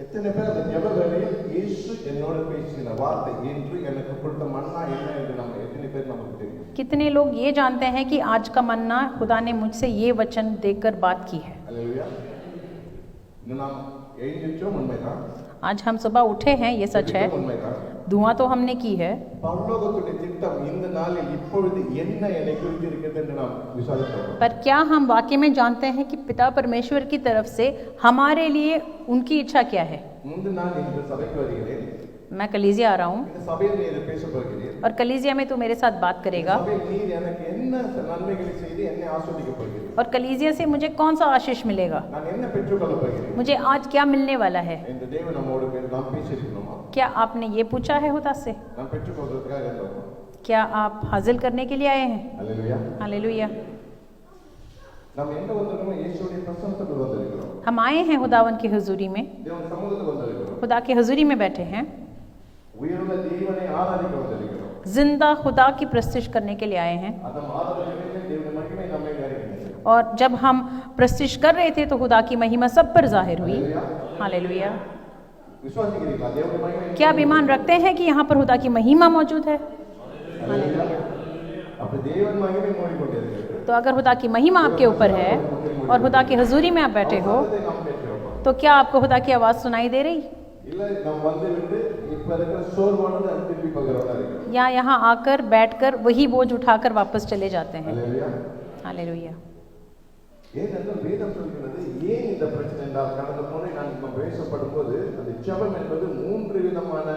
எத்தனை பேர் அந்த ஜெப வேளையில் இயேசு என்னோட பேசின வார்த்தை என்று எனக்கு கொடுத்த மன்னா என்ன என்று நம்ம எத்தனை பேர் நமக்கு தெரியும்? कितने लोग ये जानते हैं कि आज का मन्ना खुदा ने मुझसे ये वचन देकर बात की है? அல்லேலூயா. இன்னும் நாம் எழுந்திருச்சோம், உண்மைதான். आज हम सुबह उठे हैं, ये सच है। உண்மைதான். दुआ तो हमने की है, பரலோகத்துடைய திட்டம் இந்த நாளில் இப்பொழுது என்ன என்னை குறித்து இருக்கிறது என்று நாம் விசாரிக்கிறோம். पर क्या हम वाकई में जानते हैं कि पिता परमेश्वर की तरफ से हमारे लिए उनकी इच्छा क्या है? முந்தின நாள் இந்த சபைக்கு வருகிறேன், मैं कलीसिया आ रहा हूँ இந்த சபையில் நீ இதை பேச போகிறேன். और कलीसिया में तू मेरे साथ बात करेगा சபையில் நீர் எனக்கு என்ன நன்மைகளை செய்து என்னை ஆஸ்வதிக்க போகிறேன், और कलीसिया से मुझे कौन सा आशीष मिलेगा, நான் என்ன பெற்றுக்கொள்ள போகிறேன். मुझे आज क्या मिलने वाला है? இந்த தேவன் நம்மோடு நாம் பேசியிருக்கணுமா? क्या आपने ये पूछा है खुदा से? நாம் பெற்றுக்கொள்வதற்காக இருந்தோமா? क्या आप हासिल करने के लिए आए हैं? அல்லேலூயா. हालेलुया। நாம் எங்க வந்திருக்கோம்? இயேசுவுடைய பிரசன்னத்துக்கு வந்திருக்கிறோம், हम आए हैं खुदावन की हुजूरी में, தேவன் சமூகத்துக்கு வந்திருக்கிறோம், खुदा की हुजूरी में बैठे हैं, உயிருள்ள தேவனை ஆராதிக்க வந்திருக்கிறோம். जिंदा खुदा की प्रस्तुति करने के लिए आए हैं। அந்த ஆராதனையிலே தேவனுடைய மகிமை நம்மை நிறைவேறுகிறது. और जब हम प्रस्तुति कर रहे थे तो खुदा की महिमा सब पर जाहिर हुई। हालेलुया। விசுவாசிக்கிறீங்களா? தேவனுடைய மகிமை क्या आप ईमान रखते हैं कि यहाँ पर खुदा की महिमा मौजूद है? அல்லேலூயா. அப்ப தேவன் மகிமை மூடிக்கொண்டிருக்கிறது. तो अगर खुदा की महिमा आपके ऊपर है और खुदा की हुजूरी में आप बैठे हो, அதை நாம் பெற்றுக்கொள்வோம். तो क्या आपको खुदा की आवाज़ सुनाई दे रही? இல்ல நாம் வந்து விட்டு இப்ப இருக்கிற சோர்வானது அது திருப்பி பகரவா இருக்கு. या यहाँ आकर बैठकर वही बोझ उठाकर वापस चले जाते हैं? அல்லேலூயா. हालेलुया। ஏனென்றால் வேதம் சொல்கிறது ஏன் இந்த பிரச்சனை என்றால் கடந்த முறை நான் நம்ம பேசப்படும் போது அந்த ஜெபம் என்பது 3 விதமான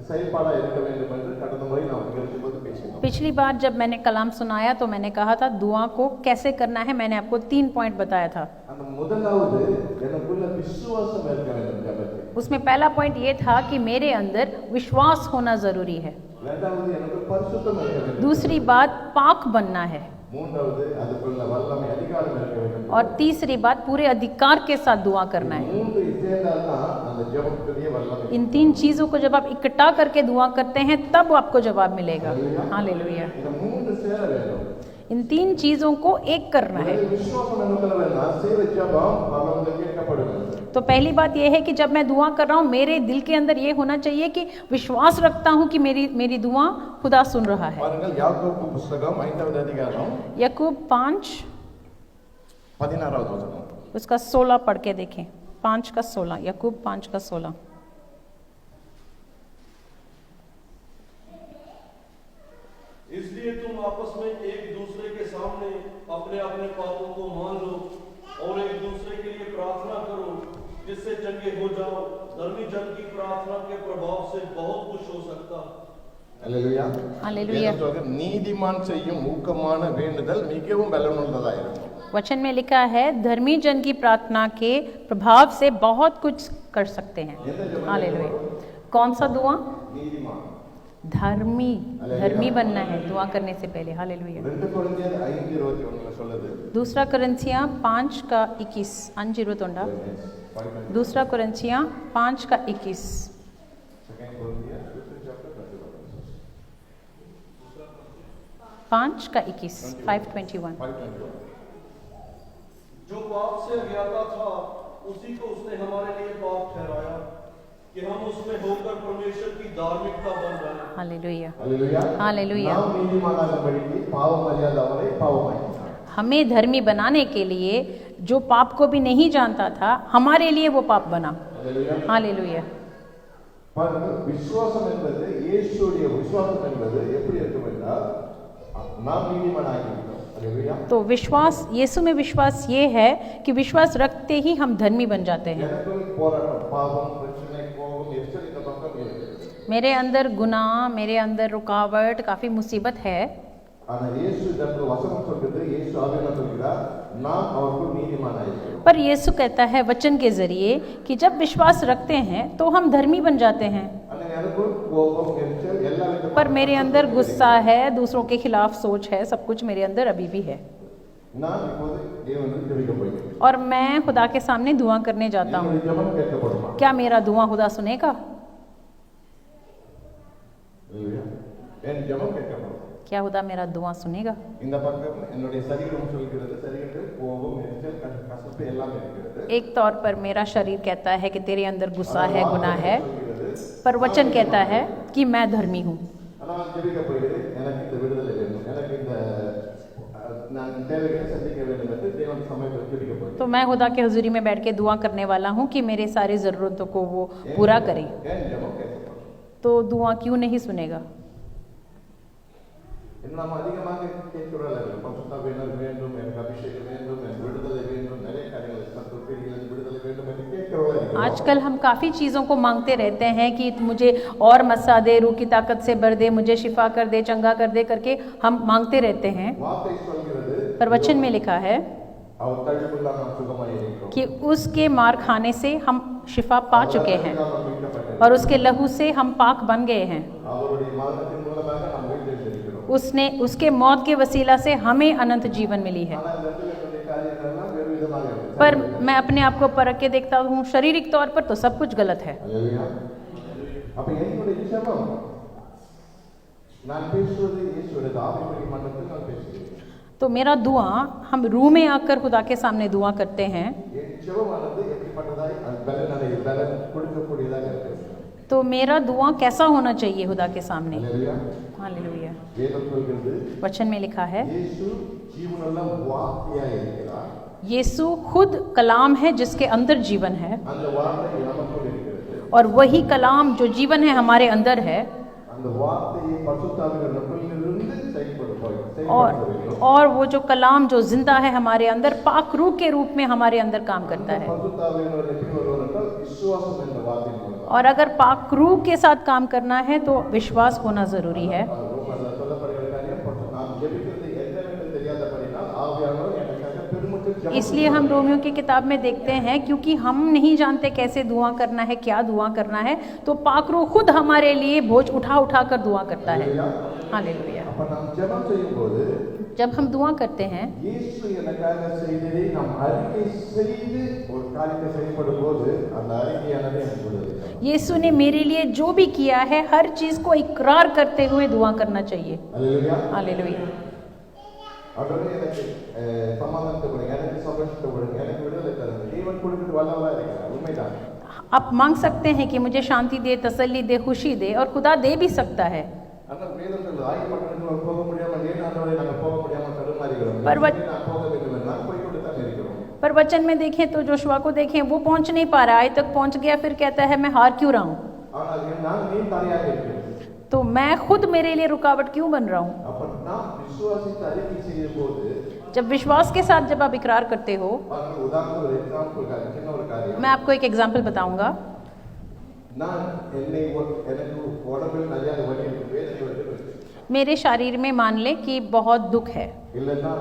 செயல்பாடா இருக்க வேண்டும் என்று கடந்த முறை நாம் நிகழ்ச்சி போது பேசினோம். पिछली बार जब मैंने कलाम सुनाया तो मैंने कहा था दुआ को कैसे करना है, मैंने आपको 3 पॉइंट बताया था। அந்த முதலாவது எனக்குள்ள விசுவாசம் இருக்க வேண்டும் ஜெபத்தில். उसमें पहला पॉइंट ये था कि मेरे अंदर विश्वास होना जरूरी है। இரண்டாவது எனக்கு பரிசுத்தம் இருக்க வேண்டும். दूसरी बात पाक बनना है। மூன்றாவது அதுக்குள்ள வல்லமை அதிகாரம் இருக்க வேண்டும். और तीसरी बात पूरे अधिकार के साथ दुआ करना है। மூன்று சேர்ந்தால்தான் அந்த ஜெபத்துடைய வல்லமை. इन 3 चीजों को जब आप इकट्ठा करके दुआ करते हैं तब आपको जवाब मिलेगा। हालेलुया। இந்த மூன்று சேர வேண்டும். इन 3 चीजों को एक करना है। விசுவாசம் எனக்குள்ள வேண்டாம், செய்த ஜெபம் பரலோகத்தில் கேட்கப்படும். तो पहली बात यह है कि जब मैं दुआ कर रहा हूँ मेरे दिल के अंदर ये होना चाहिए कि विश्वास रखता हूँ कि मेरी दुआ खुदा सुन रहा है। பாருங்கள் யாக்கோபு புத்தகம் 5வது அதிகாரம் याकूब 5 16வது வசனம். उसका 16 पढ़ के देखें। 5 का 16, याकूब 5 का 16। इसलिए तुम आपस में एक दूसरे के सामने अपने अपने पापों को मान लो और एक दूसरे के लिए प्रार्थना करो, जिससे चंगे हो जाओ। धर्मी जन की प्रार्थना के प्रभाव से बहुत कुछ हो सकता है। அல்லேலூயா. हालेलुया। வேதம் சொல்கிறது, நீதிமான் செய்யும் ஊக்கமான வேண்டுதல் மிகவும் பலனுள்ளதா இருக்கும். वचन में लिखा है धर्मी जन की प्रार्थना के प्रभाव से बहुत कुछ कर सकते हैं। हालेलुया। कौन सा दुआ? நீதிமான். धर्मी बनना है दुआ करने से पहले। हालेलुया। 2 கொரிந்தியர் 5:21 சொல்லுது. दूसरा कोरिन्थियां 5 का 21 अंजिरुतोंडा। दूसरा कोरिन्थियां 5 का 21। Second Corinthians 5 का 21 5:21। जो पाप से अज्ञाता था उसी को उसने हमारे लिए पाप ठहराया कि हम उसमें होकर परमेश्वर की धार्मिकता बन रहे हैं। हालेलुया। அல்லேலூயா. हालेलुया। நாம் நீதிமானாகும்படிக்கு பாவம் அறியாதவரை பாவமாக்கினார். हमें धर्मी बनाने के लिए जो पाप को भी नहीं जानता था हमारे लिए वो पाप बना। அல்லேலூயா. हालेलुया। பாருங்கள், விசுவாசம் என்பது இயேசுவுடைய விசுவாசம் என்பது எப்படி இருக்கும் என்றால் நாம் நீதிமானாகிவிட்டோம். அல்லேலூயா. तो विश्वास, यीशु में विश्वास ये है कि विश्वास रखते ही हम धर्मी बन जाते हैं। எனக்குள் போராட்டம், பாவம், பிரச்சனை, கோபம், எரிச்சல் இந்த பக்கம் இருக்குது. मेरे अंदर गुनाह, मेरे अंदर रुकावट, काफ़ी मुसीबत है, ஆனா இயேசு இந்த வசனம் சொல்றது, இயேசு ஆவியானவர் சொல்கிறார், நாம் அவருக்குள் நீதிமானாயிருக்கிறோம். पर यीशु कहता है वचन के जरिए कि जब विश्वास रखते हैं तो हम धर्मी बन जाते हैं। ஆனா எனக்குள் கோபம், எரிச்சல் எல்லா விதமான पर मेरे अंदर गुस्सा है, दूसरों के खिलाफ सोच है, सब कुछ मेरे अंदर अभी भी है। நான் இப்போது தேவனுக்கு ஜெபிக்க போகிறேன். और मैं खुदा के सामने दुआ करने जाता हूँ। என்னுடைய ஜெபம் கேட்கப்படுமா? क्या मेरा दुआ खुदा सुनेगा? அல்லேலூயா. என் ஜெபம் கேட்கப்படும். क्या खुदा मेरा दुआ सुनेगा? இந்த பக்கம் என்னுடைய சரீரம் சொல்கிறது, சரீரத்தில் கோபம், எரிச்சல், கசப்பு எல்லாம் இருக்கிறது. एक तौर पर मेरा शरीर कहता है कि तेरे अंदर गुस्सा है, गुनाह है, சொல்கிறது, पर वचन कहता है कि मैं धर्मी हूँ। ஆனால் நான் ஜெபிக்க போகிறேன், எனக்கு இந்த விடுதலை வேண்டும், எனக்கு இந்த நான் தேவைகளை சந்திக்க வேண்டும் என்று தேவன் சமயத்தில் ஜெபிக்க போகிறேன். तो मैं खुदा के हुजूरी में बैठ के दुआ करने वाला हूँ कि मेरे सारे ज़रूरतों को वो पूरा करे। என் ஜெபம் கேட்கப்படும். तो दुआ क्यों नहीं सुनेगा? இன்னும் நாம் அதிகமாக கேட்கிறோம், பரிசுத்தாவியானவர் வேண்டும், எனக்கு அபிஷேகம் வேண்டும், எனக்கு விடுதலை வேண்டும், நிறைய காரியங்கள் சத்துருக்களிலிருந்து விடுதலை வேண்டும் என்று கேட்கிறோம். आजकल हम काफ़ी चीज़ों को मांगते रहते हैं कि मुझे और मसा दे, रूह की ताकत से भर दे, मुझे शिफा कर दे, चंगा कर दे करके हम मांगते रहते हैं। வார்த்தை சொல்கிறது, पर वचन में लिखा है அவர் தழும்புள்ள நாம் சுகமாய் இருக்கிறோம். कि उसके मार खाने से हम शिफा पा चुके हैं और उसके लहू से हम पाक बन गए हैं। அவருடைய மரணத்தின் மூலமாக நாம் உயிர்த்தெழுந்திருக்கிறோம். उसने, उसके मौत के वसीला से हमें अनंत जीवन मिली है। ஆனால் இந்த இடத்துல என்னுடைய காரியங்கள்லாம் வேறு விதமாக இருக்கு. पर मैं अपने आप को परख के देखता हूँ, शारीरिक तौर पर तो सब कुछ गलत है। அல்லேலூயா. அப்ப என்னுடைய ஜெபம், நான் பேசுவது இயேசுவுடைய ஆவிக்குரிய மண்டலத்தில் நான் பேசுகிறேன். तो मेरा दुआ, हम रूह में आकर खुदा के सामने दुआ करते हैं, என் ஜெபமானது எப்படிப்பட்டதாய் பலன் கொடுக்கக்கூடியதாக இருக்கிறது. तो मेरा दुआ कैसा होना चाहिए खुदा के सामने? அல்லேலூயா. हालेलुया। வேதம் சொல்கிறது, वचन में लिखा है இயேசு ஜீவனுள்ள வார்த்தையாய் இருக்கிறார். यीशु खुद कलाम है जिसके अंदर जीवन है, அந்த வார்த்தை நமக்குள் இருக்கிறது. और वही कलाम जो जीवन है हमारे अंदर है। அந்த வார்த்தையை பரிசுத்தாவியானவர் நமக்குள்ளிருந்து और वो जो कलाम जो जिंदा है हमारे अंदर, पाक रूह के रूप में हमारे अंदर काम करता है। பரிசுத்தாவியானவர் எப்படி வருவார் என்றால் விசுவாசம் என்ற வார்த்தையின் மூலம். और अगर पाक रूह के साथ काम करना है तो विश्वास होना ज़रूरी है। சொல்லப்படுகிற காரியம், நாம் ஜெபிக்கிறது என்னவென்று தெரியாதபடினால் ஆவியானவர் எனக்காக பெருமூச்சு ஜெபம் इसलिए हम रोमियो की किताब में देखते हैं, क्योंकि हम नहीं जानते कैसे दुआ करना है, क्या दुआ करना है, तो पाक रूह खुद हमारे लिए बोझ उठा उठा कर दुआ करता है। हालेलुया। அப்ப நாம் ஜெபம் செய்யும்போது जब हम दुआ करते हैं, இயேசு எனக்காக செய்ததை நாம் அறிக்கை செய்து ஒரு காரியத்தை செயல்படும்போது அந்த அறிக்கையானது எனக்கு விடுதலை. यीशु ने मेरे लिए जो भी किया है हर चीज़ को इकरार करते हुए दुआ करना चाहिए। அல்லேலூயா. हालेलुया। ஆண்டவரே எனக்கு சமாதானத்தை கொடுங்க, எனக்கு சந்தோஷத்தை கொடுங்க, எனக்கு விடுதலை தருங்க. தேவன் கொடுக்கிறது வல்லவரா இருக்கிறார், உண்மைதான். आप मांग सकते हैं कि मुझे शांति दे, तसल्ली दे, खुशी दे, और खुदा दे भी सकता है। ஆனால் வேதம் சொல்லுது, ஆயப்பட்டணத்தில் போக முடியாமல் ஏன் ஆண்டவரே நாங்கள் போக முடியாமல் தடுமாறுகிறோம். பர்வத்- நான் போக வேண்டும் என்றால் போய் கொண்டு தான் இருக்கிறோம். पर वचन में देखें तो जोशुआ को देखें, वो पहुंच नहीं पा रहा, आज तक पहुंच गया, फिर कहता है मैं हार क्यों रहा हूँ? ஆனால் நான் நீ தடையாக இருக்கிறேன். तो मैं खुद मेरे लिए रुकावट क्यों बन रहा हूँ? அப்ப நாம் விசுவாசித்து அறிக்கை செய்யும் போது जब विश्वास के साथ जब आप इकरार करते हो, பாருங்க, உதாரணத்துக்கு ஒரு எக்ஸாம்பிள் சின்ன ஒரு காரியம். मैं आपको एक एग्जाम्पल बताऊंगा। நான் எனக்கு உடம்பில் நிறைய வலி இருக்கு, வேதனை இருக்கு. मेरे शरीर में मान ले कि बहुत दुख है, இல்லைன்னா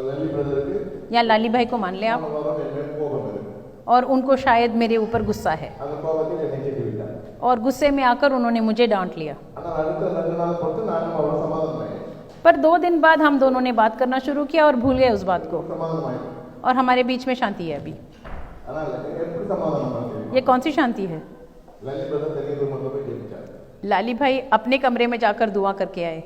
லல்லி பிரதருக்கு या लाली भाई को मान ले आप, வரும் என் மேல் கோபம் இருக்கு. और उनको शायद मेरे ऊपर गुस्सा है, அந்த கோபத்தில் என்னை கேட்டு விட்டார். और गुस्से में आकर उन्होंने मुझे डांट लिया। ஆனால் அடுத்த 2 நாள் பொறுத்து நானும் அவரும் சமாதானமாயிட்டேன். पर 2 दिन बाद हम दोनों ने बात करना शुरू किया और भूल गए उस बात को, சமாதானமாயிட்டேன். और हमारे बीच में शांति है अभी। ஆனால் எப்படி சமாதானம் பண்ணுறீங்க? ये कौन सी शांति है? லல்லி பிரதர் தனி ரூமில் போய் ஜெபிச்சார். लाली भाई अपने कमरे में जाकर दुआ करके आए।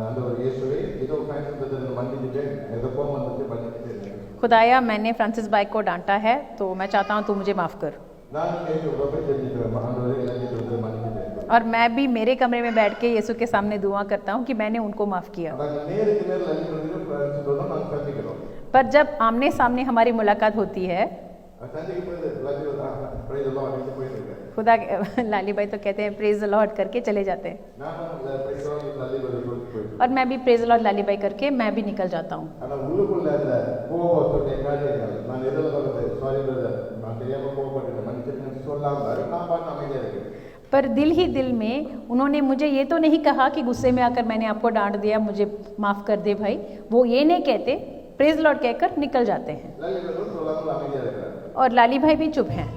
ஆண்டவர் இயேசுவே, இதோ ஃபிரான்சிஸ் பிரதர் மன்னிச்சிட்டேன், ஏதோ கோபம் வந்துச்சு, மன்னிச்சிட்டேன். खुदाया, मैंने फ्रांसिस भाई को डांटा है, तो मैं चाहता हूँ तू मुझे माफ़ कर। நானும் கேட்டு போய் ஜெபிச்சிட்டேன், ஆண்டவரே லல்லி பிரதர் மன்னிச்சிட்டேன். और मैं भी मेरे कमरे में बैठ के यीशु के सामने दुआ करता हूँ कि मैंने उनको माफ़ किया। நாங்கள் நேருக்கு நேர் லல்லி பிரதர் ஃபிரான்சிஸ் பிரதர் நாங்கள் சந்திக்கிறோம். पर जब आमने सामने हमारी मुलाकात होती है, சந்திக்கும் போது லல்லி பிரைஸ் தி லார்ட் என்று போயிருக்கேன். खुदा लाली भाई तो कहते हैं प्रेज द लॉर्ड करके चले जाते हैं। நானும் praise the Lord Lalli brother போயிருக்கேன். और मैं भी प्रेज लॉर्ड लाली भाई करके मैं भी निकल जाता हूँ। ஆனா உள்ளுக்குள்ள அந்த கோபத்துடைய காரியங்கள் நான் எதில் சொல்றது சாரி பிரதர் நான் தெரியாம கோபப்பட்டேன் மன்னிச்சிருக்கேன்னு சொல்லாம நான் பாட்டு அமைதியா இருக்கேன்। पर दिल ही दिल में उन्होंने मुझे ये तो नहीं कहा कि गुस्से में आकर मैंने आपको डांट दिया, मुझे माफ़ कर दे भाई, वो ये नहीं कहते, प्रेज लॉर्ड कहकर निकल जाते हैं। லல்லி பிரதர் சொல்லாம அமைதியா இருக்கிறார்। और लाली भाई भी चुप हैं।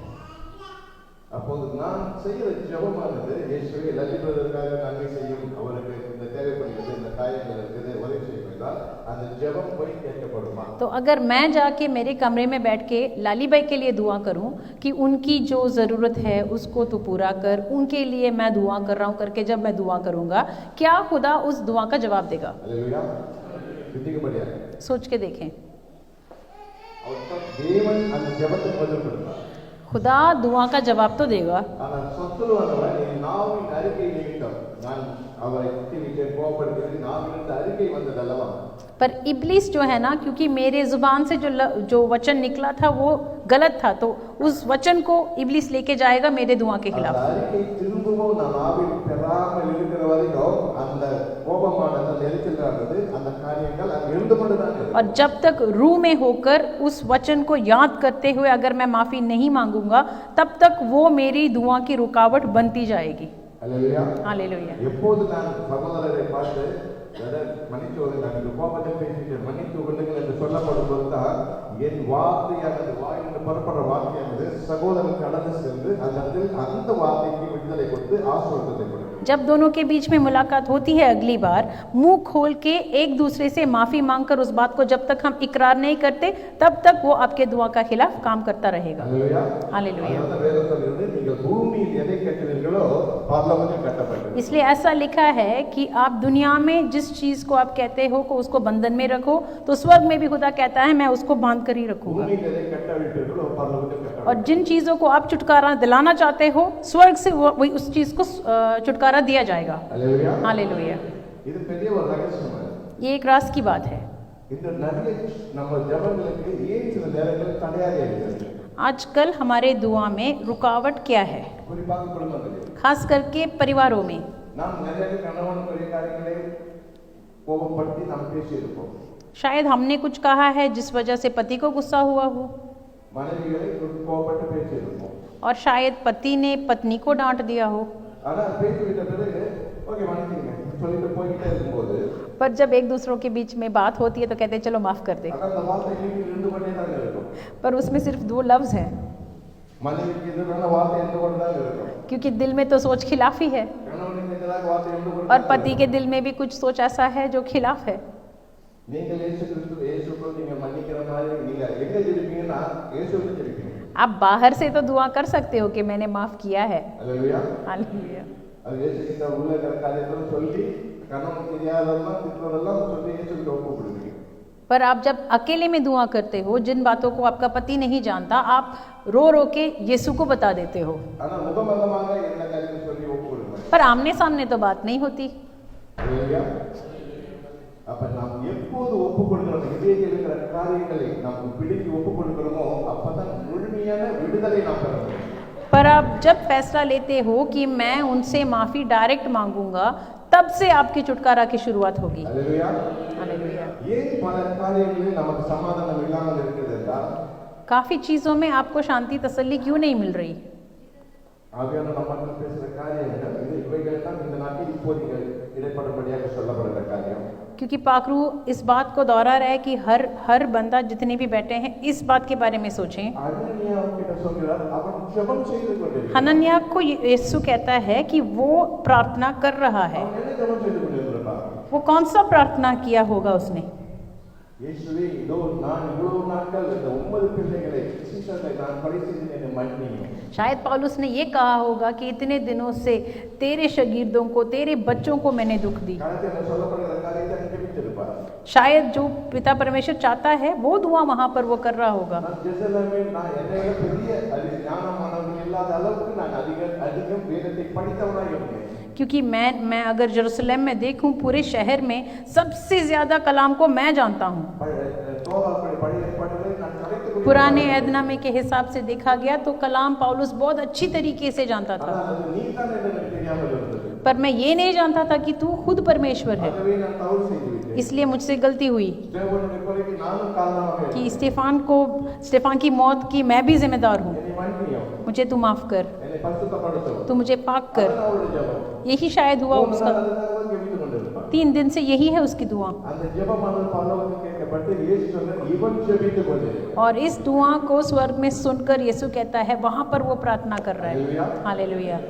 அப்போது நான் செய்கிற ஜெபமானது இயேசுவே லல்லி பிரதருக்காக நன்மை செய்யும், அவருக்கு இந்த தேவைப்படுகிறது, இந்த காரியங்கள் இருக்குது, உதவி செய்யும் என்றால் அந்த ஜெபம் போய் கேட்கப்படுமா? तो अगर मैं जाके मेरे कमरे में बैठ के लाली भाई के लिए दुआ करूं कि उनकी जो ज़रूरत है उसको तू पूरा कर, उनके लिए मैं दुआ कर रहा हूं करके जब मैं दुआ करूंगा, क्या खुदा उस दुआ का जवाब देगा? हालेलुया। சிந்திக்கும்படியா सोच के देखें। அவர் தேவன் அந்த ஜெபத்துக்கு பதில் கொடுப்பார்। खुदा दुआ का जवाब तो देगा। ஆனால் சத்துருவானவன் என் நாவின் அறிக்கை நிமித்தம் நான் அவரை திட்டிவிட்டேன், கோபப்படுத்தினேன், நாவிலிருந்து அறிக்கை வந்ததல்லவா? पर इब्लिस जो है ना, क्योंकि मेरे जुबान से जो वचन निकला था वो गलत था, तो उस वचन को इब्लिस लेके जाएगा मेरे दुआ के அந்த खिलाफ। அறிக்கை திரும்பவும் நான் நாவில் பெறாமல் இருக்கிற வரைக்கும் அந்த கோபமானது அந்த எரிச்சலானது அந்த காரியங்கள் அங்கே இருந்து கொண்டுதான் இருக்கும்। और जब तक रूह में होकर उस वचन को याद करते हुए अगर मैं माफ़ी नहीं मांगूंगा तब तक वो मेरी दुआ की रुकावट बनती जाएगी। हालेलुया। हालेलुया। எப்போது நான் சகோதரரை பார்த்து மன்னித்து நான் இந்த கோபத்தை பேசிட்டு மன்னித்து கொள்ளுங்கள் என்று சொல்லப்படும் போதுதான் என் வார்த்தையானது வாயிலிருந்து புறப்படுற வார்த்தையானது சகோதரனுக்கு கடந்து சென்று அந்த வார்த்தைக்கு விடுதலை கொடுத்து ஆசீர்வாதத்தை கொடுக்கும்। जब दोनों के बीच में मुलाकात होती है अगली बार, मुंह खोल के एक दूसरे से माफ़ी मांगकर उस बात को जब तक हम इकरार नहीं करते तब तक वो आपके दुआ का खिलाफ काम करता रहेगा। हालेलुया। हालेलुया। அதனால வேதம் சொல்லுது நீங்கள் பூமியில் எதை கட்டுவீர்களோ பரலோகத்தில் கட்டப்படும்। इसलिए ऐसा लिखा है कि आप दुनिया में जिस चीज़ को आप कहते हो को उसको बंधन में रखो, तो स्वर्ग में भी खुदा कहता है मैं उसको बांध कर ही रखूंगा। பூமியில் எதை கட்டவிட்டீர்களோ பரலோகத்தில் கட்டப்படும்। और जिन चीज़ों को आप छुटकारा दिलाना चाहते हो स्वर्ग से वही उस चीज़ को छुटकारा दिया जाएगा। हालेलुया। हालेलुया। இது பெரிய ஒரு ரகசியம் அது। ये एक राज की बात है। இந்த நிறைய நம்ம ஜெபங்களுக்கு ஏன் சில நேரங்கள் தடையாக இருக்கிறது? आजकल हमारे दुआ में रुकावट क्या है, குறிப்பாக குடும்பங்களில் खास करके परिवारों में। நாம் நிறைய கணவன் பெரிய காரியங்களை கோபப்படுத்தி நாம் பேசியிருப்போம்। शायद हमने कुछ कहा है जिस वजह से पति को गुस्सा हुआ हो, மனைவிகளை கோபப்பட்டு பேசியிருப்போம்। और शायद पति ने पत्नी को डांट दिया हो। ஆனா பேசிவிட்ட பிறகு ஓகே மன்னிச்சிடுங்க சொல்லிட்டு போய்கிட்டே இருக்கும்போது पर जब एक दूसरों के बीच में बात होती है तो कहते हैं चलो माफ़ कर दे, அந்த வார்த்தை இருந்து கொண்டே தான் இருக்கும்। पर उसमें सिर्फ 2 लफ्ज़ हैं, மனைவிக்கு எதிரான வார்த்தை இருந்து கொண்டு தான் இருக்கும்। क्योंकि दिल में तो सोच खिलाफ ही है கணவனுக்கு எதிராக வார்த்தை இருந்து கொண்டு और पति के दिल में भी कुछ सोच ऐसा है जो खिलाफ है। நீங்கள் இயேசுக்கு நீங்க மன்னிக்கிற மாதிரி நீங்க எங்க ஜெபிப்பீங்கன்னா இயேசுவுக்கு ஜெபிப்பீங்க। आप बाहर से तो दुआ कर सकते हो कि मैंने माफ़ किया है। हालेलुया। हालेलुया। அது இயேசுகிட்ட உள்ள இருக்கிற காரியத்தை சொல்லி கணவன் தெரியாதெல்லாம் திட்டுறதெல்லாம் சொல்லி இயேசுக்கு ஒப்பு கொடுப்பீங்க। पर आप जब अकेले में दुआ करते हो, जिन बातों को आपका पति नहीं जानता, आप रो रो के यीशु को बता देते हो, ஆனா முகமகமாக என்ன காரியத்தை சொல்லி ஒப்பு கொடுப்பீங்க। पर आमने सामने तो बात नहीं होती। हालेलुया। அப்ப நாம் எப்போது ஒப்பு கொடுக்கிறோம் இதயத்தில் இருக்கிற காரியங்களை நாம் பிடித்து ஒப்பு கொடுக்கிறோமோ அப்பதான் முழுமையான விடுதலை நாம் பெற முடியும்। पर आप जब फैसला लेते हो कि मैं उनसे माफ़ी डायरेक्ट मांगूंगा, तब से आपकी छुटकारा की शुरुआत होगी। हालेलुया। हालेलुया। ஏன் பல காரியங்களில் நமக்கு சமாதானம் இல்லாமல் இருக்கிறது என்றால் काफ़ी चीज़ों में आपको शांति तसल्ली क्यों नहीं मिल रही? ஆவியான நம்மளுக்கு பேசுகிற காரியங்கள் இவைகள் தான் இந்த நாட்டில் இப்போதைக்கு இடைப்படும்படியாக சொல்லப்படுகிற காரியம்। क्योंकि पाकरू इस बात को दोहरा रहा है कि हर बंदा जितने भी बैठे हैं इस बात के बारे में सोचें। அனனியா கிட்ட சொல்கிறார் அவன் ஜெபம் செய்து கொண்டிருக்கிறான்। हनन्याह को यीशु कहता है कि वो प्रार्थना कर रहा है। அவன் என்ன ஜெபம் செய்து கொண்டிருக்கிறான்? वो कौन सा प्रार्थना किया होगा उसने? இயேசுவே இதோ நான் இவ்வளவு நாட்கள் இந்த 9 பிள்ளைகளை சீஷர்களை நான் பரிசீலனை என்னை மன்னியும்। शायद पौलुस ने ये कहा होगा कि इतने दिनों से तेरे शागिर्दों को, तेरे बच्चों को मैंने दुख दी। காலத்தில் சொல்லப்படுகிற காரியத்தை ஜெபிச்சிருப்பார்। शायद जो पिता परमेश्वर चाहता है वो दुआ वहाँ पर वो कर रहा होगा। நான் ஜெருசலேமில் நான் என்னை விட பெரிய ஞானமானவர்கள் இல்லாத அளவுக்கு நான் அதிகம் வேதத்தை படித்தவனாக இருந்தேன்। क्योंकि मैं अगर जेरूसलम में देखूं पूरे शहर में सबसे ज़्यादा कलाम को मैं जानता हूँ। தோராப்படி பழைய ஏற்பாடுகளை நான் கலைத்துக் पुराने ऐदनामे के हिसाब से देखा गया तो कलाम पौलुस बहुत अच्छी तरीके से जानता था, ஆனால் அது நீ தான் என்று எனக்கு தெரியாமல் இருந்தது. पर मैं ये नहीं जानता था कि तू खुद परमेश्वर है। ஆகவே நான் தவறு செய்து விட்டேன். इसलिए मुझसे गलती हुई தேவனுடைய கொலைக்கு நானும் காரணமாக कि स्टेफान की मौत की मैं भी जिम्मेदार हूँ। என்னை மன்னியும், मुझे तू माफ कर, என்னை பரிசுத்தப்படுத்தும். तू मुझे पाक कर। அதுதான் அவருடைய ஜெபம். यही शायद हुआ ஒரு उसका, நாள் அதுக்காக தான் ஜெபித்துக் கொண்டிருப்பார். 3 दिन से यही है उसकी दुआ। அந்த ஜெபமானது பரலோகத்தில் கேட்கப்பட்டு இயேசு சொன்னார், இவன் ஜெபித்துக் கொண்டிருக்கிறான். और इस दुआ को स्वर्ग में सुनकर यीशु कहता है वहां पर वो प्रार्थना कर रहा है। हालेलुया।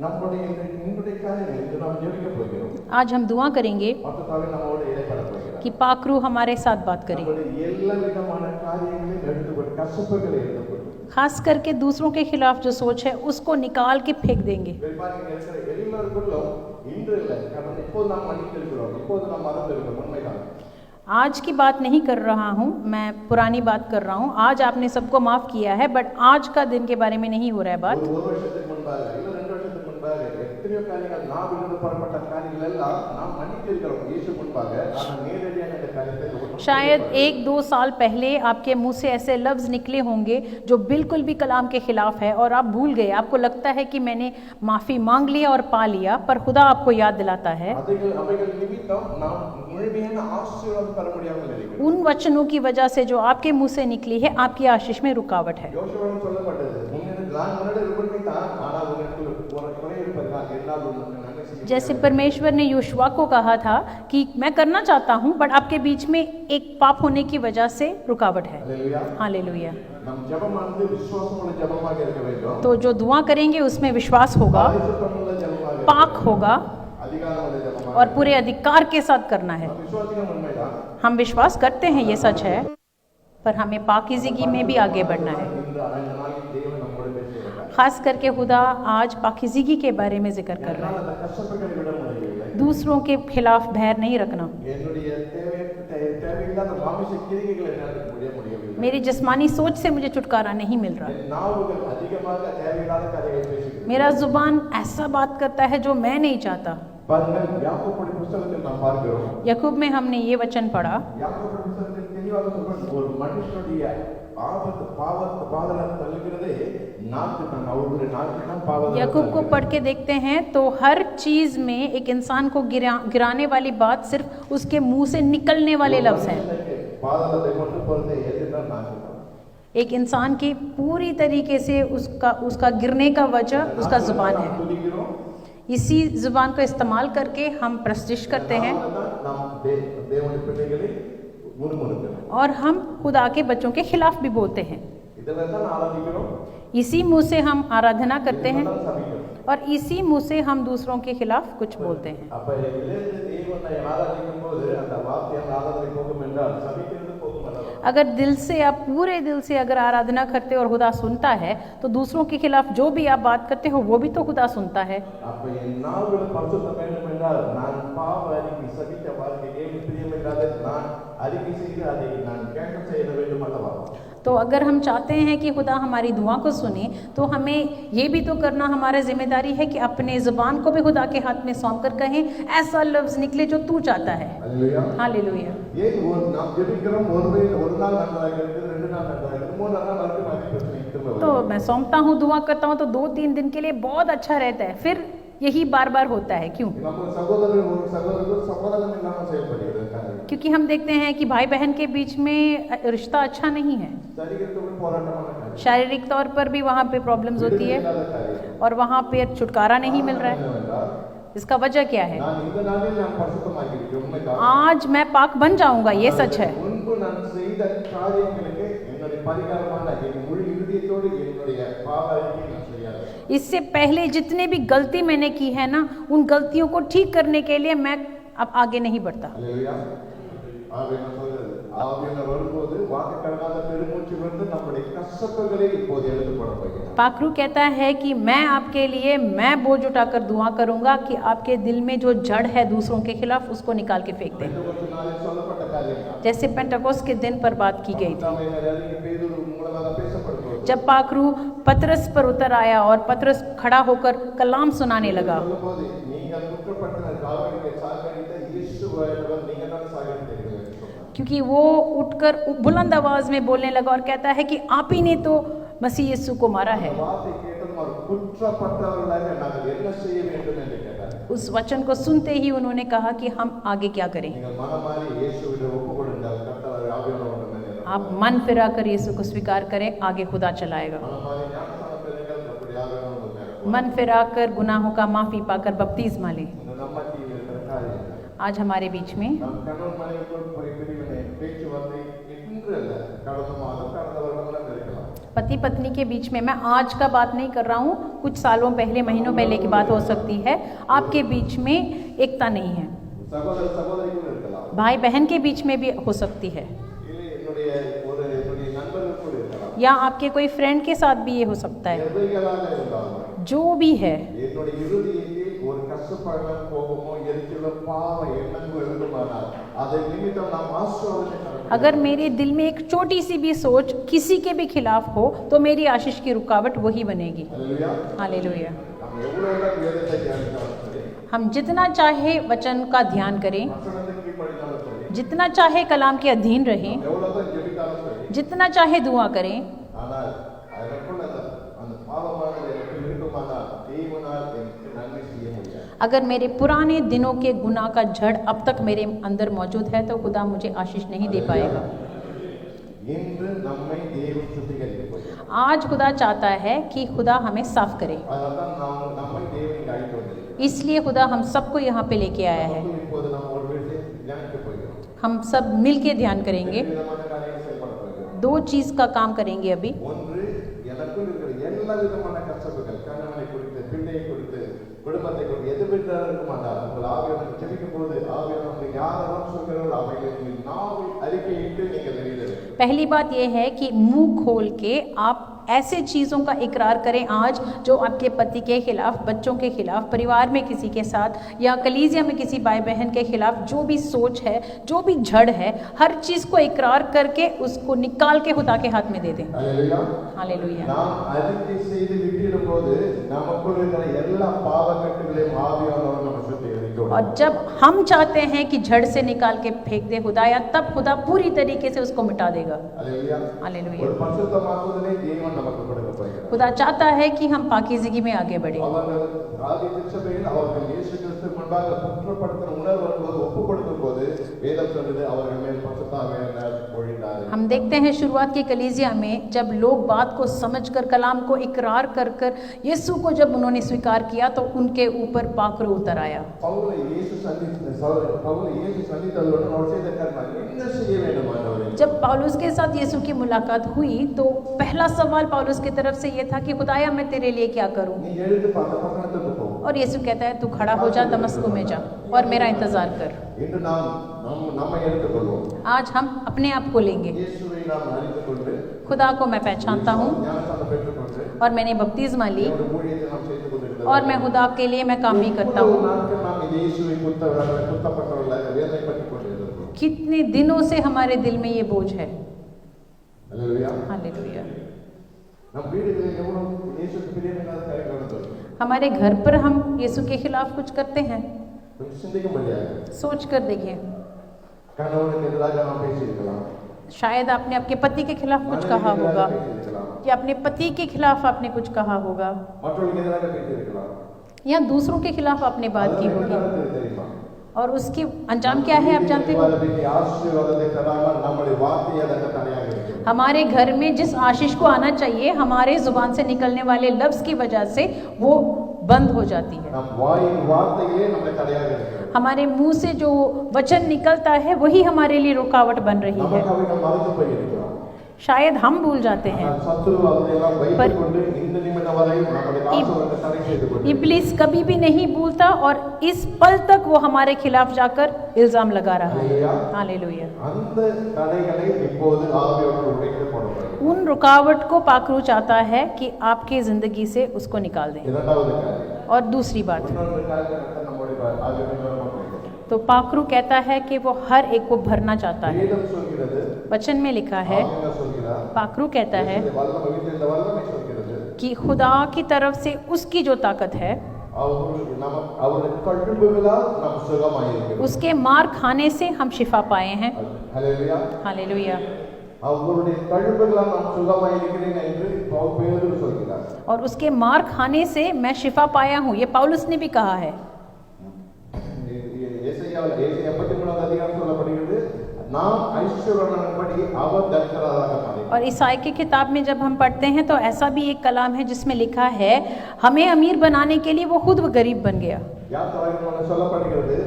நம்முடைய இன்றைய காரியங்கள் இது நாம் ஜெபிக்க போகிறோம். आज हम दुआ करेंगे மொத்தத்தாவே நம்மோடு இடைப்பட போகிறார். कि पाक रूह हमारे साथ बात करे, நம்முடைய எல்லா விதமான காரியங்களையும் எடுத்துக்கொண்டு கசப்புகளை எடுத்துக்கொண்டு खास करके दूसरों के खिलाफ जो सोच है उसको निकाल के फेंक देंगे। பெரும்பாலும் இருக்கிற எல்லாருக்குள்ளும் இன்று இல்லை, காரணம் இப்போது நாம் மன்னித்திருக்கிறோம், இப்போது நாம் மறந்திருக்கிறோம். உண்மைதான். आज की बात नहीं कर रहा हूँ, मैं पुरानी बात कर रहा हूँ। आज आपने सबको माफ किया है, बट आज का दिन के बारे में नहीं हो रहा है बात। ஒரு வருஷத்துக்கு முன்பாக இல்ல 2 வருஷத்துக்கு முன்பாக எத்தனையோ காரியங்கள் நாம் இருந்து புறப்பட்ட காரியங்கள் எல்லாம் நாம் மன்னித்திருக்கிறோம் இயேசு முன்பாக. ஆனால் நேரடியாக இந்த காரியத்தை शायद 1-2 साल पहले आपके मुंह से ऐसे लफ्ज निकले होंगे जो बिल्कुल भी कलाम के खिलाफ है और आप भूल गए। आपको लगता है कि मैंने माफ़ी मांग लिया और पा लिया, पर खुदा आपको याद दिलाता है அவைகள் நிமித்தம் நாம் முழுமையான ஆசீர்வாதம் பெற முடியாமல் இருக்கிறோம். उन वचनों की वजह से जो आपके मुंह से निकली है आपकी आशीष में रुकावट है। யோசுவாவிடம் சொல்லப்பட்டது, நான் உன்னோட இருப்பதை தான், ஆனால் உனக்கு ஒரு குறை இருப்பதனால் என்னால் உனக்கு நன்மை செய்ய जैसे परमेश्वर ने योशुआ को कहा था कि मैं करना चाहता हूँ बट आपके बीच में एक पाप होने की वजह से रुकावट है। அல்லேலூயா. हालेलुया। நம் ஜெபமானது விசுவாசமுள்ள ஜெபமாக இருக்க வேண்டும். तो जो दुआ करेंगे उसमें विश्वास होगा, பரிசுத்தமுள்ள ஜெபமாக, पाक होगा அதிகாரமுள்ள ஜெபமாக. और पूरे अधिकार के साथ करना है। விசுவாசிகள் உண்மைதான். हम विश्वास करते हैं, ये सच है, पर हमें पाकीज़गी में भी आगे बढ़ना है। இன்று அந்த நாளில் தேவன் நம்மோடு பேசுகிறார். खास करके खुदा आज पाकीज़गी के बारे में जिक्र कर रहा है। அந்த கஷ்டப்பட்டு விட முடியவில்லை. दूसरों के खिलाफ बैर नहीं रखना। என்னுடைய தேவையில்லாத மாமிச கிரிகைகளை என்னால் முடியவில்லை. मेरी जिस्मानी सोच से मुझे छुटकारा नहीं मिल रहा। என் நாவுகள் அதிகமாக தேவையில்லாத காரியங்களை பேசுகிறது. मेरा जुबान ऐसा बात करता है जो मैं नहीं चाहता। பாருங்கள், யாக்கோபுடைய புத்தகத்தில் நாம் பார்க்கிறோம். यकूब में हमने ये वचन पढ़ा, யாக்கோபுடைய புத்தகத்தில் தெளிவாக சொல்லப்படும், ஒரு மனுஷனுடைய ஆபத்து பாதளம் தள்ளுகிறதே நாக்கு தான். அவருடைய நாக்கு தான் பாவத்தை यकूब को पढ़ के देखते हैं तो हर चीज में एक इंसान को गिराने वाली बात सिर्फ उसके मुंह से निकलने वाले लफ्ज हैं। பாதளத்தை கொண்டு போறது எதுனா நாக்கு தான். एक इंसान की पूरी तरीके से उसका गिरने का वजह उसका जुबान है। துதிக்கிறோம். इसी जुबान को इस्तेमाल करके हम प्रस्तिष्ठ करते हैं நாம் தேவனுடைய பிள்ளைகளை முறுமுறுக்கிறோம். और हम खुदा के बच्चों के खिलाफ भी बोलते हैं। இதெல்லாம் தான் ஆராதிக்கிறோம். इसी मुंह से हम आराधना करते हैं இதெல்லாம் சபிக்கிறோம். और इसी मुंह से हम दूसरों के खिलाफ कुछ बोलते हैं। அப்ப இதிலிருந்து தேவனை ஆராதிக்கும் போது அந்த வார்த்தையால் ஆராதனை போகும் என்றால் சபிக்கிறது போகும் அல்லவா? अगर दिल से आप पूरे दिल से अगर आराधना करते हो और खुदा सुनता है तो दूसरों के खिलाफ जो भी आप बात करते हो वो भी तो खुदा सुनता है। அப்ப என் நாவுகளை பரிசுத்தம் வேண்டும் என்றால் நான் பாவ அறிக்கை சபித்த வாழ்க்கையை பிரியமில்லாத நான் அறிக்கை செய்து அதை நான் கேட்க செய்ய வேண்டும் அல்லவா? तो अगर हम चाहते हैं कि खुदा हमारी दुआ को सुने तो हमें ये भी तो करना हमारा जिम्मेदारी है कि अपने ज़ुबान को भी खुदा के हाथ में सौंप कर कहें ऐसा लफ्ज़ निकले जो तू चाहता है। அல்லேலூயா. हालेलुया। ஏன் நாம் ஜெபிக்கிறோம், ஒரு நாள் நன்றாக இருக்குது, 2 நாள் நன்றாக இருக்குது, 3 நாள் வரைக்கும் அதே பிரச்சனை திரும்ப तो வரும். मैं सौंपता हूँ, दुआ करता हूँ तो 2-3 दिन के लिए बहुत अच्छा रहता है, फिर यही बार बार होता है। क्यों? நம்ம சகோதரர்கள் சமாதானம் இல்லாமல் செயல்படுகிறது காரியம். क्योंकि हम देखते हैं कि भाई बहन के बीच में रिश्ता अच्छा नहीं है। சரீரத்தோடு போராட்டமான காரியம். शारीरिक तौर पर भी वहाँ पे प्रॉब्लम्स होती है இல்லாத காரியம். और वहाँ पे छुटकारा नहीं मिल रहा है। என்னவென்றால், इसका वजह क्या है? நான் இந்த நாளில் நான் பரிசுத்தமாக்கிறேன். உண்மைதான். आज मैं पाक बन जाऊंगा, ये सच है। முன்பு நான் செய்த காரியங்களுக்கு என்னுடைய பரிகாரமான என் முழு இருதயத்தோடு என்னுடைய பாவ அறிக்கை நான் செய்யாத. इससे पहले जितने भी गलती मैंने की है ना, उन गलतियों को ठीक करने के लिए मैं अब आगे नहीं बढ़ता। அல்லேலூயா. ஆவியான சொல்றது, ஆவியான வரும்போது வாக்கு கடனாத பெருமூச்சு வந்து நம்முடைய கஷ்டங்களை இப்போது எடுத்து போட போகிறார். पाकरू कहता है कि मैं आपके लिए मैं बोझ उठाकर दुआ करूंगा कि आपके दिल में जो जड़ है दूसरों के खिलाफ उसको निकाल के फेंक दें। பெந்தெகோஸ்து நாளில் சொல்லப்பட்ட காரியம் जैसे पेंटेकोस्ट के दिन पर बात की गई थी, பேதுரு மூலமாக பேசப்படுகிறது. जब पाकरू पतरस पर उतर आया और पतरस खड़ा होकर कलाम सुनाने लगा, சொல்லும்போது நீங்கள் குற்றப்பட்ட காவலுக்கு சாகடித்த இயேசுவானவர் நீங்கள் தான் சாகடித்தீர்கள் என்று சொன்னார். क्योंकि वो उठकर बुलंद आवाज में बोलने लगा और कहता है कि आप ही ने तो मसीह यीशु को मारा है। அந்த வார்த்தை கேட்டதும் அவர் குற்றப்பட்டவர்களாக நாங்கள் என்ன செய்ய வேண்டும் என்று கேட்டார். उस वचन को सुनते ही उन्होंने कहा कि हम आगे क्या करें। நீங்கள் மனமாறி இயேசுவிடம் ஒப்புக்கொடுங்கள், கர்த்தர் ஆவியானவர் உங்களை आप मन फिरा कर यीशु को स्वीकार करें, आगे खुदा चलाएगा। மனமாறி ஞானஸ்நானம் பெறுங்கள், கர்த்தருடைய ஆவியானவர் உங்களை मन फिरा कर गुनाहों का माफी पाकर बपतिस्मा लें। இந்த நம்மத்தில் இருக்கிற காரியம் आज हमारे बीच में நம் கணவன் மனைவிக்குள் பிரிவினை பேச்சுவார்த்தை இன்று அல்ல, கடந்த மாதம் கடந்த வருடமெல்லாம் இருக்கலாம். पति पत्नी के बीच में, मैं आज का बात नहीं कर रहा हूँ, कुछ सालों पहले महीनों पहले की बात हो सकती है। आपके बीच में एकता नहीं है, சகோதர சகோதரிக்குள் இருக்கலாம், भाई बहन के बीच में भी हो सकती है, இல்லை என்னுடைய நண்பர்களுக்குள் இருக்கலாம், या आपके कोई फ्रेंड के साथ भी ये हो सकता है। எவைகளாக இருந்தாலும் जो भी है, என்னுடைய இருதயத்தில் ஒரு கசப்பான கோபமோ எரிச்சலோ பாவ எண்ணங்கள் இருக்குமானால் அதை நிமித்தம் நாம் ஆசீர்வாதத்தை பெற முடியும். अगर मेरे दिल में एक छोटी सी भी सोच किसी के भी खिलाफ हो तो मेरी आशीष की रुकावट वही बनेगी। அல்லேலூயா. हालेलुया। நாம் எவ்வளவு வேதத்தை தியானித்தாலும் சரி, हम जितना चाहे वचन का ध्यान करें, வசனத்துக்கு கீழ்ப்படிந்தாலும் சரி, जितना चाहे कलाम के अधीन रहें, எவ்வளவுதான் ஜெபித்தாலும் சரி, जितना चाहे दुआ करें, ஆனால் அதற்குள் அந்த பாவமானது எனக்கு இருக்குமானால் தேவனால் எனக்கு நன்மை செய்ய முடியாது. अगर मेरे पुराने दिनों के गुनाह का जड़ अब तक मेरे अंदर मौजूद है तो खुदा मुझे आशीष नहीं दे पाएगा। இன்று நம்மை தேவன் சுத்திகரிக்க போகிறார். आज खुदा चाहता है कि खुदा हमें साफ करे, அதனால்தான் நாம் நம்மை தேவனுக்கு அழைத்து வந்திருக்கிறோம். इसलिए खुदा हम सबको यहाँ पे लेके आया है। இப்போது நாம் ஒரு விஷயம் தியானிக்க போகிறோம். हम सब मिल के ध्यान करेंगे, ரெண்டு விதமான காரியங்களை செயல்பட போகிறோம். दो चीज का काम करेंगे अभी। ஒன்று, எனக்குள் இருக்கிற எல்லா விதமான கஷ்டங்கள், கணவனை குறித்து, பிள்ளையை குறித்து, குடும்பத்தை குறித்து எது விட்டாலும் இருக்குமானால் உங்கள் ஆவியானவர் ஜெபிக்கும் போது ஆவியானவர் யாரெல்லாம் சொல்கிறார்கள் அவைகளை நீங்கள் நாவில் அறிக்கையிட்டு நீங்கள் வெளியிட வேண்டும். पहली बात यह है कि मुंह खोल के आप ऐसे चीज़ों का इकरार करें आज जो आपके पति के खिलाफ, बच्चों के खिलाफ, परिवार में किसी के साथ या कलीसिया में किसी भाई बहन के खिलाफ जो भी सोच है, जो भी जड़ है, हर चीज़ को इकरार करके उसको निकाल के खुदा के हाथ में दे दें। அல்லேலூயா. हालेलुया। நாம் அறிக்கை செய்து விட்டிடும் போது நமக்குள் இருக்கிற எல்லா பாவக்கட்டுகளையும் ஆவியானவர் நம்ம சுத்திகரிக்கும். और जब हम चाहते हैं कि जड़ से निकाल के फेंक दे खुदाया, तब खुदा पूरी तरीके से उसको मिटा देगा। அல்லேலூயா. हालेलुया। ஒரு பரிசுத்தமாக்குதலை தேவன் நமக்கு கொடுக்க போகிறார். खुदा चाहता है कि हम पाकीज़गी में आगे बढ़ें। அவர்கள் ஆதி திருச்சபையில் அவர்கள் இயேசு கிறிஸ்து முன்பாக குற்றப்படுத்தும் உணர்வு வரும்போது ஒப்பு கொடுக்கும் போது வேதம் சொல்லுது அவர்கள் மேல் பரிசுத்த ஆவியானவர் பொழிந்தார். हम देखते हैं शुरुआत की कलीसिया में जब लोग बात को समझकर, कलाम को इकरार कर कर यीशु को जब उन्होंने स्वीकार किया तो उनके ऊपर पाखरू उतर आया। பவுலை இயேசு சந்தித்தவுடன் அவர் செய்த காரியம் என்ன செய்ய வேண்டும் ஆண்டவரே? जब पौलुस के साथ यीशु की मुलाकात हुई तो पहला सवाल पौलुस की तरफ से ये था कि खुदाया मैं तेरे लिए क्या करूं? நீ எழுந்து அந்த பட்டணத்துக்கு போ. और यीशु कहता है तू खड़ा हो जा, दमस्को में जा और मेरा इंतजार कर। இன்று நாம் நம்மை எடுத்துக்கொள்வோம். आज हम अपने आप को लेंगे। இயேசுவை நாம் அறிந்துகொண்டு खुदा को मैं पहचानता हूँ ஞானஸ்நானம் பெற்றுக்கொண்டு और मैंने बपतिस्मा ली தேவனுடைய ஊழியத்தை நாம் செய்து கொண்டிருக்கிறோம். और मैं खुदा के लिए मैं काम भी करता இவ்வளவு हूँ। நாட்கள் நாம் இந்த இயேசுவை குத்தப்பட்டவர்களாக வேதனை பற்றி கொண்டிருக்கிறோம். कितने दिनों से हमारे दिल में ये बोझ है। அல்லேலூயா. हालेलुया। நம் வீடுகளில் எவ்வளவு இயேசுக்கு பிரியமில்லாத காரியங்கள் நடந்தது. हमारे घर पर हम यीशु के खिलाफ कुछ करते हैं, கொஞ்சம் சிந்திக்கும்படியாக सोच कर देखिए। கணவனுக்கு எதிராக நாம் பேசியிருக்கலாம், शायद आपने आपके पति के खिलाफ कुछ कहा மனைவிக்கு होगा, எதிராக பேசியிருக்கலாம், या अपने पति के खिलाफ आपने कुछ कहा होगा, மற்றவர்களுக்கு எதிராக பேசியிருக்கலாம். या दूसरों के खिलाफ आपने बात की அது என்ன होगी। நடந்தது தெரியுமா? और उसकी अंजाम क्या है आप जानते हो? ஆசீர்வாதத்தை தராமல் நம்முடைய வார்த்தையை அதற்கு தடையாக இருக்கிறது. हमारे घर में जिस आशीष को आना चाहिए हमारे जुबान से निकलने वाले लफ्ज की वजह से वो बंद हो जाती है। நம் வாயின் வார்த்தையே நம்மை தடையாக இருக்கிறது. हमारे मुंह से जो वचन निकलता है वही हमारे लिए रुकावट बन रही है। நமக்கு அவைகள் மறந்து போயிருக்கிறோம். शायद हम भूल जाते हैं। ஆனால் சத்துரு அதையெல்லாம் வைத்துக் கொண்டு இந்த நிமிடம் வரை நம்முடைய ஆசீர்வாதத்தை தடை செய்து கொண்டு इब्लिस कभी भी नहीं भूलता और इस पल तक वो हमारे खिलाफ जाकर इल्जाम लगा रहा है। அல்லேலூயா. हालेलुया। அந்த தடைகளை இப்போது ஆவியானவர் உடைத்து போடுகிறார். उन रुकावट को पाखरू चाहता है कि आपकी जिंदगी से उसको निकाल दें। இரண்டாவது காரியம், और दूसरी बात, இன்னொரு காரியத்தை நம்முடைய ஆவியானவர் நமக்கு तो पाखरू कहता है कि वो हर एक को भरना चाहता है। வேதம் சொல்கிறது, वचन में लिखा है, ஆவியானவர் சொல்கிறார், पाखरू कहता है இந்த வல்லமை சொல்கிறது कि खुदा की तरफ से उसकी जो ताकत है அவருடைய தழும்புகளால் நாம் சுகமாயிருக்கிறோம். उसके मार खाने से हम शिफा पाए हैं. हालेलुया. हालेलुया. அவருடைய தழும்புகளால் நாம் சுகமாயிருக்கிறேன் என்று பேதுரு சொல்கிறார். और उसके मार खाने से मैं शिफा पाया हूँ, ये पौलुस ने भी कहा है. ஏசாயாவில் 73 அதிகாரம் சொல்லப்படுகிறது, நாம் ஐஸ்வர்யவான்படி அவர் தரித்திரராக மாறினார். और ईसाई की किताब में जब हम पढ़ते हैं तो ऐसा भी एक कलाम है जिसमें लिखा है हमें अमीर बनाने के लिए वो खुद गरीब बन गया. யார் தலைவர்கள் சொல்லப்படுகிறது,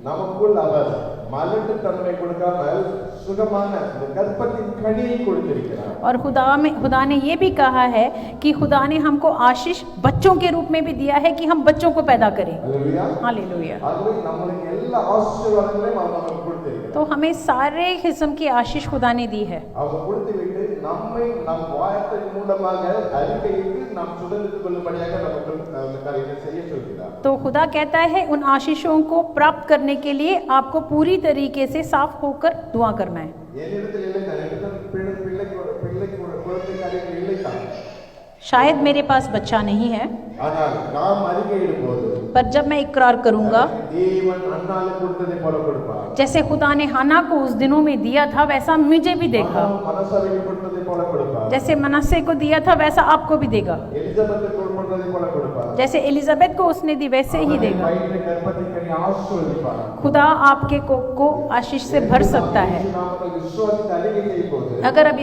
நமக்குள் அவர் மலட்டு தன்மை கொடுக்காமல் சுகமான கர்ப்பத்தின் கனியை கொடுத்திருக்கிறார். और खुदा ने ये भी कहा है कि खुदा ने हमको आशीष बच्चों के रूप में भी दिया है कि हम बच्चों को पैदा करें. हालेलुया. हालेलुया. அதுவே நம்மளுக்கு எல்லா ஆசீர்வாதங்களையும் அவர் நமக்கு கொடுத்திருக்கிறார். तो हमें सारे किस्म की आशीष खुदा ने दी है. அவர் கொடுத்துவிட்டு நம்மை நம் வாயத்தின் மூலமாக அறிக்கையிட்டு நாம் சுதந்திரித்துக் கொள்ளும்படியாக நமக்கு காரியத்தை செய்ய சொல்கிறார். तो खुदा कहता है उन आशीषों को प्राप्त करने के लिए आपको पूरी तरीके से साफ होकर दुआ करना है. शायद मेरे पास बच्चा नहीं है, पर जब मैं इकरार करूंगा जैसे खुदा ने हन्ना को उस दिनों में दिया था वैसा मुझे भी देगा, जैसे मनस्से को दिया था वैसा आपको भी देगा, जैसे एलिजाबेथ को उसने दी वैसे ही देगा. खुदा आपके को आशीष से भर सकता है. अगर आप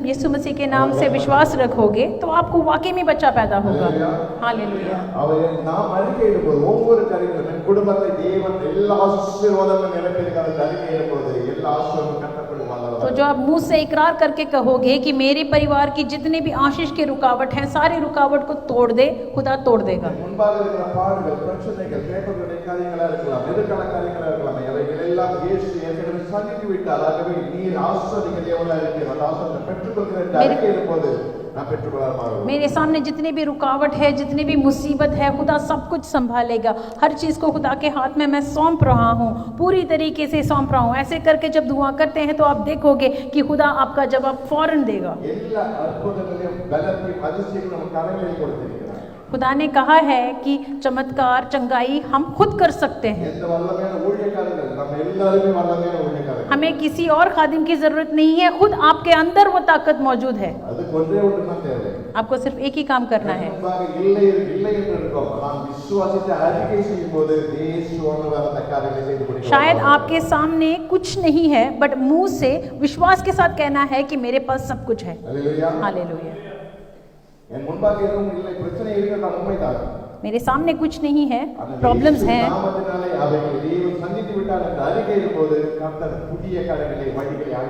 यीशु मसीह के नाम से विश्वास रखोगे तो आपको वाकई में बच्चा पैदा होगा. हालेलुया. तो जो आप मुंह से इकरार करके कहोगे कि मेरे परिवार की जितने भी आशीष के रुकावट हैं सारी रुकावट को तोड़ दे, खुदा तोड़ देगा. मेरे सामने जितने भी रुकावट है, जितनी भी मुसीबत है, खुदा सब कुछ संभालेगा. हर चीज़ को खुदा के हाथ में मैं सौंप रहा हूँ, पूरी तरीके से सौंप रहा हूँ. ऐसे करके जब दुआ करते हैं तो आप देखोगे कि खुदा आपका जवाब फौरन देगा. खुदा ने कहा है कि चमत्कार चंगाई हम खुद कर सकते हैं. हमें किसी और खादिम की जरूरत नहीं है, खुद आपके अंदर वो ताकत मौजूद है. आपको सिर्फ एक ही काम करना है. शायद आपके सामने कुछ नहीं है, बट मुंह से विश्वास के साथ कहना है कि मेरे पास सब कुछ है. हालेलुया. मेरे सामने कुछ नहीं है, प्रॉब्लम्स हैं,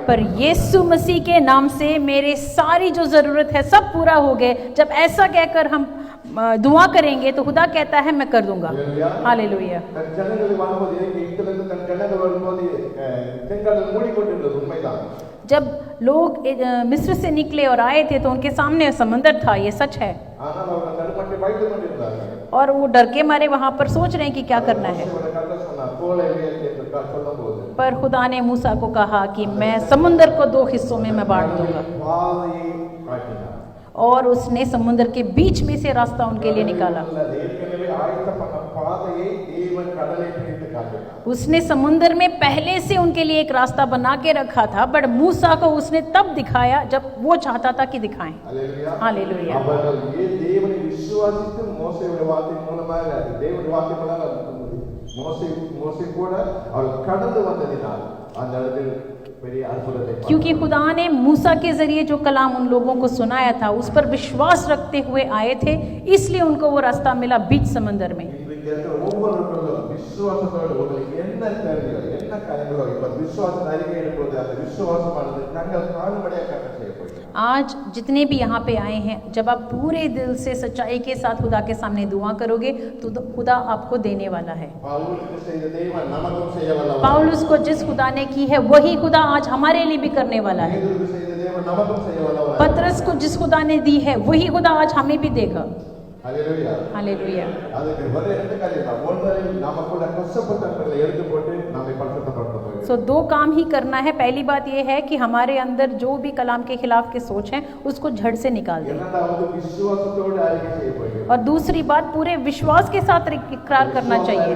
पर यीशु मसीह के नाम से मेरे सारी जो जरूरत है सब पूरा हो गए. जब ऐसा कहकर हम दुआ करेंगे तो खुदा कहता है मैं कर दूंगा. हालेलुया. जब लोग मिस्र से निकले और आए थे तो उनके सामने समंदर था, ये सच है, और वो डर के मारे वहां पर सोच रहे हैं कि क्या करना है. पर खुदा ने मूसा को कहा कि मैं समुंदर को 2 हिस्सों में मैं बांट दूंगा, और उसने समुंदर के बीच में से रास्ता उनके लिए निकाला. उसने समुंदर में पहले से उनके लिए एक रास्ता बना के रखा था, बट मूसा को उसने तब दिखाया जब वो चाहता था कि दिखाएं. हालेलुया. क्योंकि खुदा ने मूसा के जरिए जो कलाम उन लोगों को सुनाया था उस पर विश्वास रखते हुए आए थे, इसलिए उनको वो रास्ता मिला बीच समंदर में. आज जितने भी यहाँ पे आए हैं, जब आप पूरे दिल से सच्चाई के साथ खुदा के सामने दुआ करोगे तो खुदा आपको देने वाला है. पौलुस को जिस खुदा ने की है वही खुदा आज हमारे लिए भी करने वाला है. पतरस को जिस खुदा ने दी है वही खुदा आज हमें भी देगा. ஹல்லேலூயா. हालेलुया। அதுக்கு ஒரே ரெண்டு காரியம் தான். ஒன்று நமக்குள்ள கஷ்டப்பட்டவர்களை எடுத்து போட்டு நம்மை பரிசுத்தப்படுத்த போகிறோம். सो दो काम ही करना है। पहली बात यह है कि हमारे अंदर जो भी कलाम के खिलाफ के सोच हैं उसको झड़ से निकाल दें। இரண்டாவது விசுவாசத்தோடு அறிக்கை செய்ய போகிறோம். और दूसरी बात पूरे विश्वास के साथ इकरार करना चाहिए।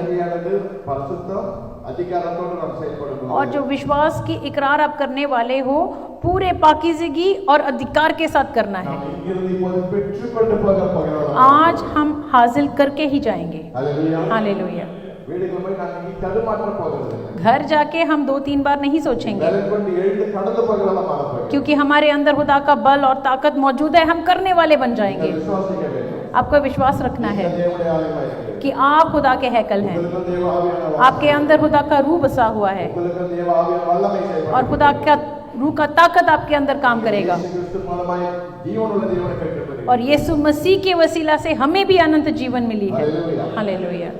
பரிசுத்தம் அதிகாரத்தோடு நாம் செயல்படணும். और जो विश्वास की इकरार आप करने वाले हो पूरे पाकीज़गी और अधिकार के साथ करना है। நாம் இங்கிருந்து இப்போது பெற்றுக்கொண்டு போகிறோம். आज हम हासिल करके ही जाएंगे। ஹல்லேலூயா. हालेलुया। வீட்டுக்கு போய் நான் இனி தடுமாற்ற போகிறதில்லை. घर जाके हम 2-3 बार नहीं सोचेंगे, பலன் கொண்டு எழுந்து கடந்து போகிறவளா மாற போகிறோம். क्योंकि हमारे अंदर खुदा का बल और ताकत मौजूद है। हम करने वाले बन जाएंगे। விசுவாசிக்க வேண்டும். आपको विश्वास रखना है தேவனுடைய ஆலயமாய் இருக்கிறது. कि आप खुदा के हैकल हैं। உங்களுக்கு தேவ ஆவியான आपके अंदर खुदा का रूह बसा हुआ है உங்களுக்கு தேவ ஆவியான வல்லமை செயல்படும். और खुदा का रूह का ताकत आपके अंदर काम करेगा। இயேசு கிறிஸ்து மூலமாய் ஜீவனுள்ள தேவனை பெற்றுக்கொள்கிறீர்கள். और यीशु मसीह के वसीला से हमें भी अनंत जीवन मिली है। हालेलुया। हालेलुया।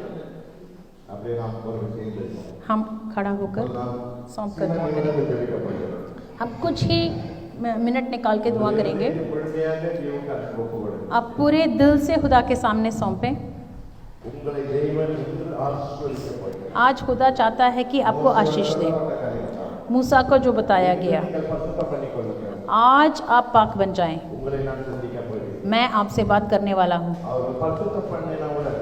அப்படியே நாம் ஒரு விஷயம் செய்வோம். हम खड़ा होकर सौंप कर दुआ करेंगे। हम कुछ ही मिनट निकाल के दुआ करेंगे। முழுமையாக ஜீவனுக்கு ஒப்புக்கொடுங்கள். आप पूरे दिल से खुदा के सामने सौंपें। உங்களை தேவன் இன்று ஆசீர்வதிக்கப் போகிறார். आज खुदा चाहता है कि आपको आशीष दे। मूसा को जो बताया गया, நீங்கள் பரிசுத்தம் பண்ணிக்கொள்ளுங்கள். आज आप पाक बन जाएं। உங்களை நான் சந்திக்கப் போகிறேன். मैं आपसे बात करने वाला हूँ। அவர் பரிசுத்தம் பண்ணினவுடன்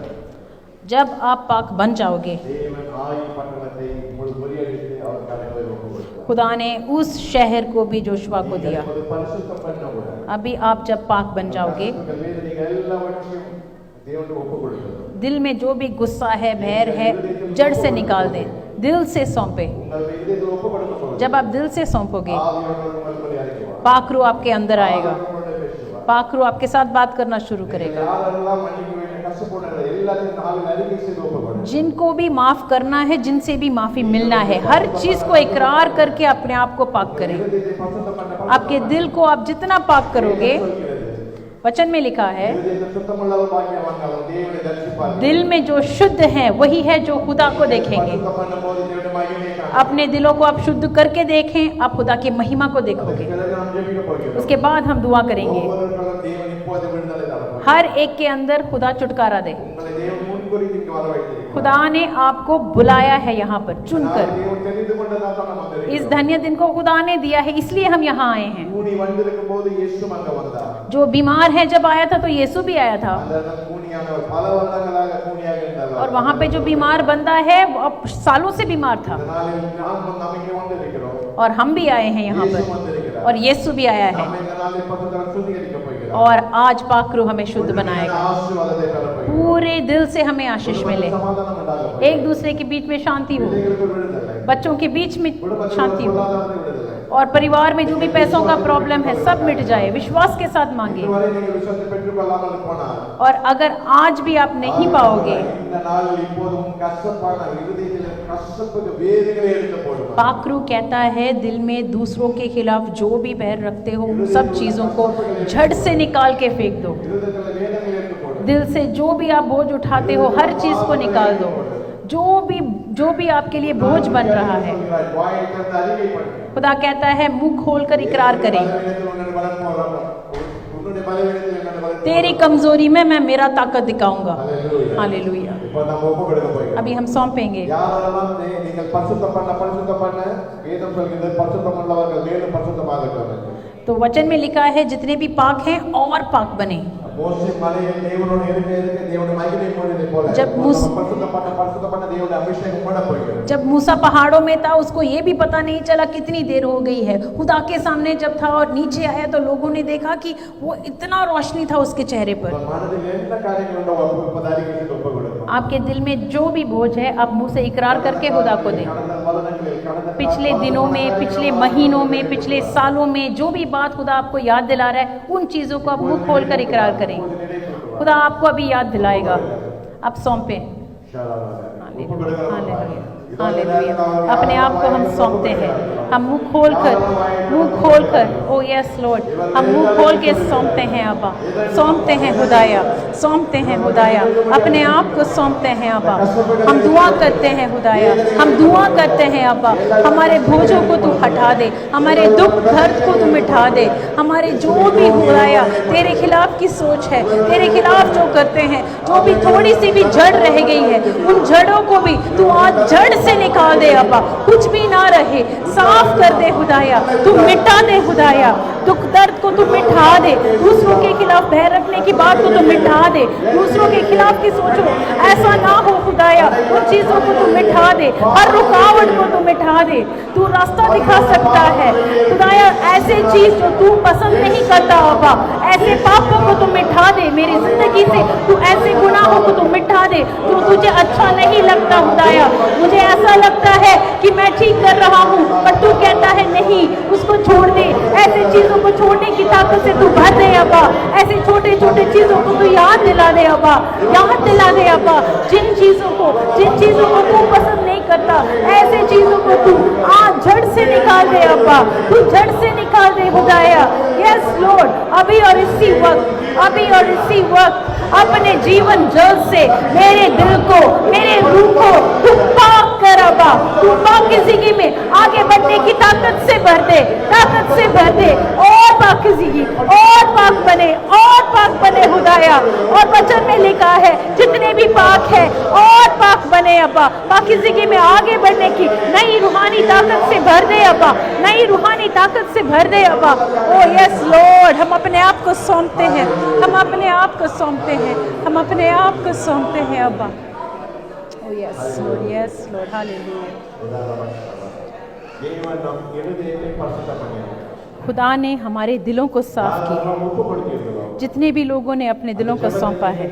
जब आप पाक बन जाओगे, தேவன் ஆயி பட்டணத்தை முழு முறியடித்து அவர் கரங்களில் ஒப்புக்கொடுத்தார். खुदा ने उस शहर को भी जोशुआ को दिया। நீங்கள் பரிசுத்தம் பண்ணினவுடன் अभी आप जब पाक बन जाओगे, உங்கள் வேதனைகள் எல்லாவற்றையும் தேவனுக்கு ஒப்புக்கொடுங்கள். दिल में जो भी गुस्सा है, बैर है, जड़ से निकाल दें। दिल से सौंपे। உங்கள் இதயத்தில் ஒப்புக்கொடுக்கும் போது जब आप दिल से सौंपोगे, ஆவியானவர் உங்கள் மேல் இறங்குவார். पाक रूह आपके अंदर आएगा। உங்களோட பேசுவார். पाक रूह आपके साथ बात करना शुरू करेगा। யாரெல்லாம் மன்னிக்க வேண்டும் கஷ்டப்படுறாங்க எல்லாத்தையும் ஆவியில் அறிக்கை செய்து ஒப்புக்கொடுங்கள். जिनको भी माफ करना है, जिनसे भी माफी मिलना है, हर चीज को इकरार करके अपने आप को पाक करें। இதயத்தை பரிசுத்தம் பண்ண आपके दिल को आप जितना पाक करोगे, वचन में लिखा है, இதயத்தை சுத்தமுள்ளவர் பாக்கியவான்கள் அவர் தேவனை தரிசிப்பார்கள். दिल में जो शुद्ध है वही है जो खुदा को देखेंगे। பரிசுத்தம் பண்ணும்போது தேவனுடைய மகிமையை காண்போம். अपने दिलों को आप शुद्ध करके देखें, आप खुदा की महिमा को देखोगे। பிறகு நாம் ஜெபிக்க போகிறோம். उसके बाद हम दुआ करेंगे। ஒவ்வொருவருக்கும் தேவன் இப்போது விடுதலை தரப்போகிறார். हर एक के अंदर खुदा छुटकारा दे। உங்களை தேவன் முன்குறித்து இங்கு வர வைத்திருக்கிறார். खुदा ने आपको बुलाया है यहाँ पर चुनकर। தேவன் தெரிந்து கொண்டதால் தான் நாம் வந்திருக்கிறோம். इस धन्य दिन को खुदा ने दिया है, इसलिए हम यहाँ आए हैं। கூனி வந்திருக்கும் போது இயேசு அங்க வந்தார். जो बीमार है जब आया था तो यीशु भी आया था। அந்த கூனியானவர் பல வருடங்களாக கூனியாக இருந்தார். और वहाँ पे जो बीमार बंदा है वो अब सालों से बीमार था। அதனால நாம் இங்கே வந்திருக்கிறோம். और हम भी आए हैं यहाँ இயேசு पर வந்திருக்கிறார். और यीशु भी आया है। நாம் இந்த நாளில் பரிசுத்தம் சுத்திகரிக்கப் போகிறோம். और आज पाक रूह हमें शुद्ध बनाएगा। ஆசீர்வாதத்தை பெற போகிறோம். पूरे दिल से हमें आशीष मिले, சமாதானம் உண்டாக போகிறது. एक दूसरे के बीच में शांति हो, பிள்ளைகளுக்கு விடுதலை. बच्चों के बीच में குடும்பத்தில் शांति हो, பொருளாதாரத்தில் விடுதலை. और परिवार में जो भी पैसों का प्रॉब्लम है सब मिट जाए। विश्वास के साथ मांगे। இதுவரை நீங்கள் விசுவாசத்தை பெற்றுக்கொள்ளாமல் போனால் और अगर आज भी आप नहीं पाओगे, இந்த நாளில் இப்போதும் கஷ்டப்பான இருதயத்தில் கஷ்டத்துக்கு வேதனைகளை எடுத்து போடுவார். पाक रूह कहता है दिल में दूसरों के खिलाफ जो भी बैर रखते हो उन सब चीजों को झट से निकाल के फेंक दो। இருதயத்தில் வேதனைகளை எடுத்து போடுவார். दिल से जो भी आप बोझ उठाते हो हर चीज को निकाल दो। जो भी आपके लिए बोझ बन रहा है, வாயை திறந்து அறிக்கை பண்ணுங்க. खुदा कहता है मुंह खोलकर इकरार करें। பலவீனத்தில் உன்னுடைய பலம் போறாங்க. உன்னுடைய பலவீனத்தில் என்னுடைய பலம். तेरी कमजोरी में मैं मेरा ताकत दिखाऊंगा। ஹalleluya. हालेलुया। இப்போ நாம் ஒப்புக்கொடுக்க போகிறோம். अभी हम सौंपेंगे। யாரெல்லாம் நீங்கள் பரிசுத்தம் பண்ண வேதம் சொல்கிறது பரிசுத்தம் உள்ளவர்கள் மேலும் பரிசுத்தமாகட்டும். तो वचन में लिखा है जितने भी पाक हैं और पाक बने। மோசே மலையில் தேவனோடு இருக்க தேவனுடைய மகிமை பொழிந்தது போல जब பரிசுத்தம் பண்ண தேவனுடைய அபிஷேகம் பண்ண போகிறது. जब मूसा पहाड़ों में था उसको ये भी पता नहीं चला कितनी देर हो गई है। खुदा के सामने जब था और नीचे आया तो लोगों ने देखा कि वो इतना रोशनी था उसके चेहरे पर। மனதில் என்ன காரியங்கள் உண்டோ அப்போ அறிக்கை செய்து ஒப்புக்கொடுங்க. आपके दिल में जो भी बोझ है आप मुंह से इकरार करके खुदा को दें। पिछले दिनों में, पिछले महीनों में, पिछले सालों में जो भी बात खुदा आपको याद दिला रहा है उन चीजों को आप मुंह खोलकर इकरार करें। खुदा आपको अभी याद दिलाएगा। आप सौंपें। हालेलुया। हालेलुया। अपने आप को हम सौंपते हैं, हम मुंह खोलकर, ओ यस लॉर्ड, हम मुंह खोल के सौंपते हैं अब्बा, सौंपते हैं खुदाया, सौंपते हैं खुदाया, अपने आप को सौंपते हैं अब्बा। हम दुआ करते हैं खुदाया, हम दुआ करते हैं अब्बा, हमारे बोझों को तू हटा दे, हमारे दुख दर्द को तू मिटा दे, हमारे जो भी खुदाया तेरे खिलाफ की सोच है, तेरे खिलाफ जो करते हैं, जो भी थोड़ी सी भी जड़ रह गई है, उन जड़ों को भी तू आज जड़ से निकाल दे अब्बा, कुछ भी ना रहे, साफ कर दे खुदाया, तू मिटा दे खुदाया, दुख दर्द को तू मिटा दे, दूसरों के खिलाफ भय रखने की बात को तू मिटा दे, दूसरों के खिलाफ की सोचो ऐसा ना हो खुदाया, उन चीजों को तू मिटा दे, हर रुकावट को तू मिटा दे, तू रास्ता दिखा सकता है खुदाया, ऐसे चीज जो तू पसंद नहीं करता अब्बा, ऐसे पापों को तू मिटा दे मेरी जिंदगी से, तू ऐसे गुनाहों को तू मिटा दे, तो तुझे अच्छा नहीं लगता खुदाया, मुझे ऐसा लगता है कि मैं ठीक कर रहा हूँ, पर तू कहता है नहीं, उसको छोड़ दे, ऐसे चीजों को छोड़ने की ताकत से तू भर दे अब्बा, ऐसे छोटे छोटे चीजों को तू याद दिला दे अब्बा, याद दिला दे अब्बा, जिन चीजों को तू पसंद नहीं करता, ऐसे चीजों को तू आज जड़ से निकाल दे अब्बा, तू जड़ से निकाल दे खुदाया। यस लॉर्ड, अभी और इसी वक्त अपने जीवन जल से मेरे दिल को, मेरे रूह को तू पाक कर अब्बा, तू पाक की जिंदगी में आगे बढ़ने की ताकत से भर दे, और पाक की जिंदगी और पाक बने खुदाया, और वचन में लिखा है जितने भी पाक है और पाक बने अब्बा, पाक की जिंदगी में आगे बढ़ने की नई रूहानी ताकत से भर दे अब्बा, नई रूहानी ताकत से भर दे अब्बा। ओ यस लॉर्ड, हम अपने आप को सौंपते हैं, हम अपने आप को सौंपते हैं, हम अपने आप को सौंपते हैं अब्बा। ओ यस लॉर्ड, हालेलुया। தேவன் நம் இருதயத்தை பரிசுத்தம் பண்ணினார்। खुदा ने हमारे दिलों को साफ किया, நாம் ஒப்பு கொடுக்கிறோம்। जितने भी लोगों ने अपने दिलों को सौंपा है,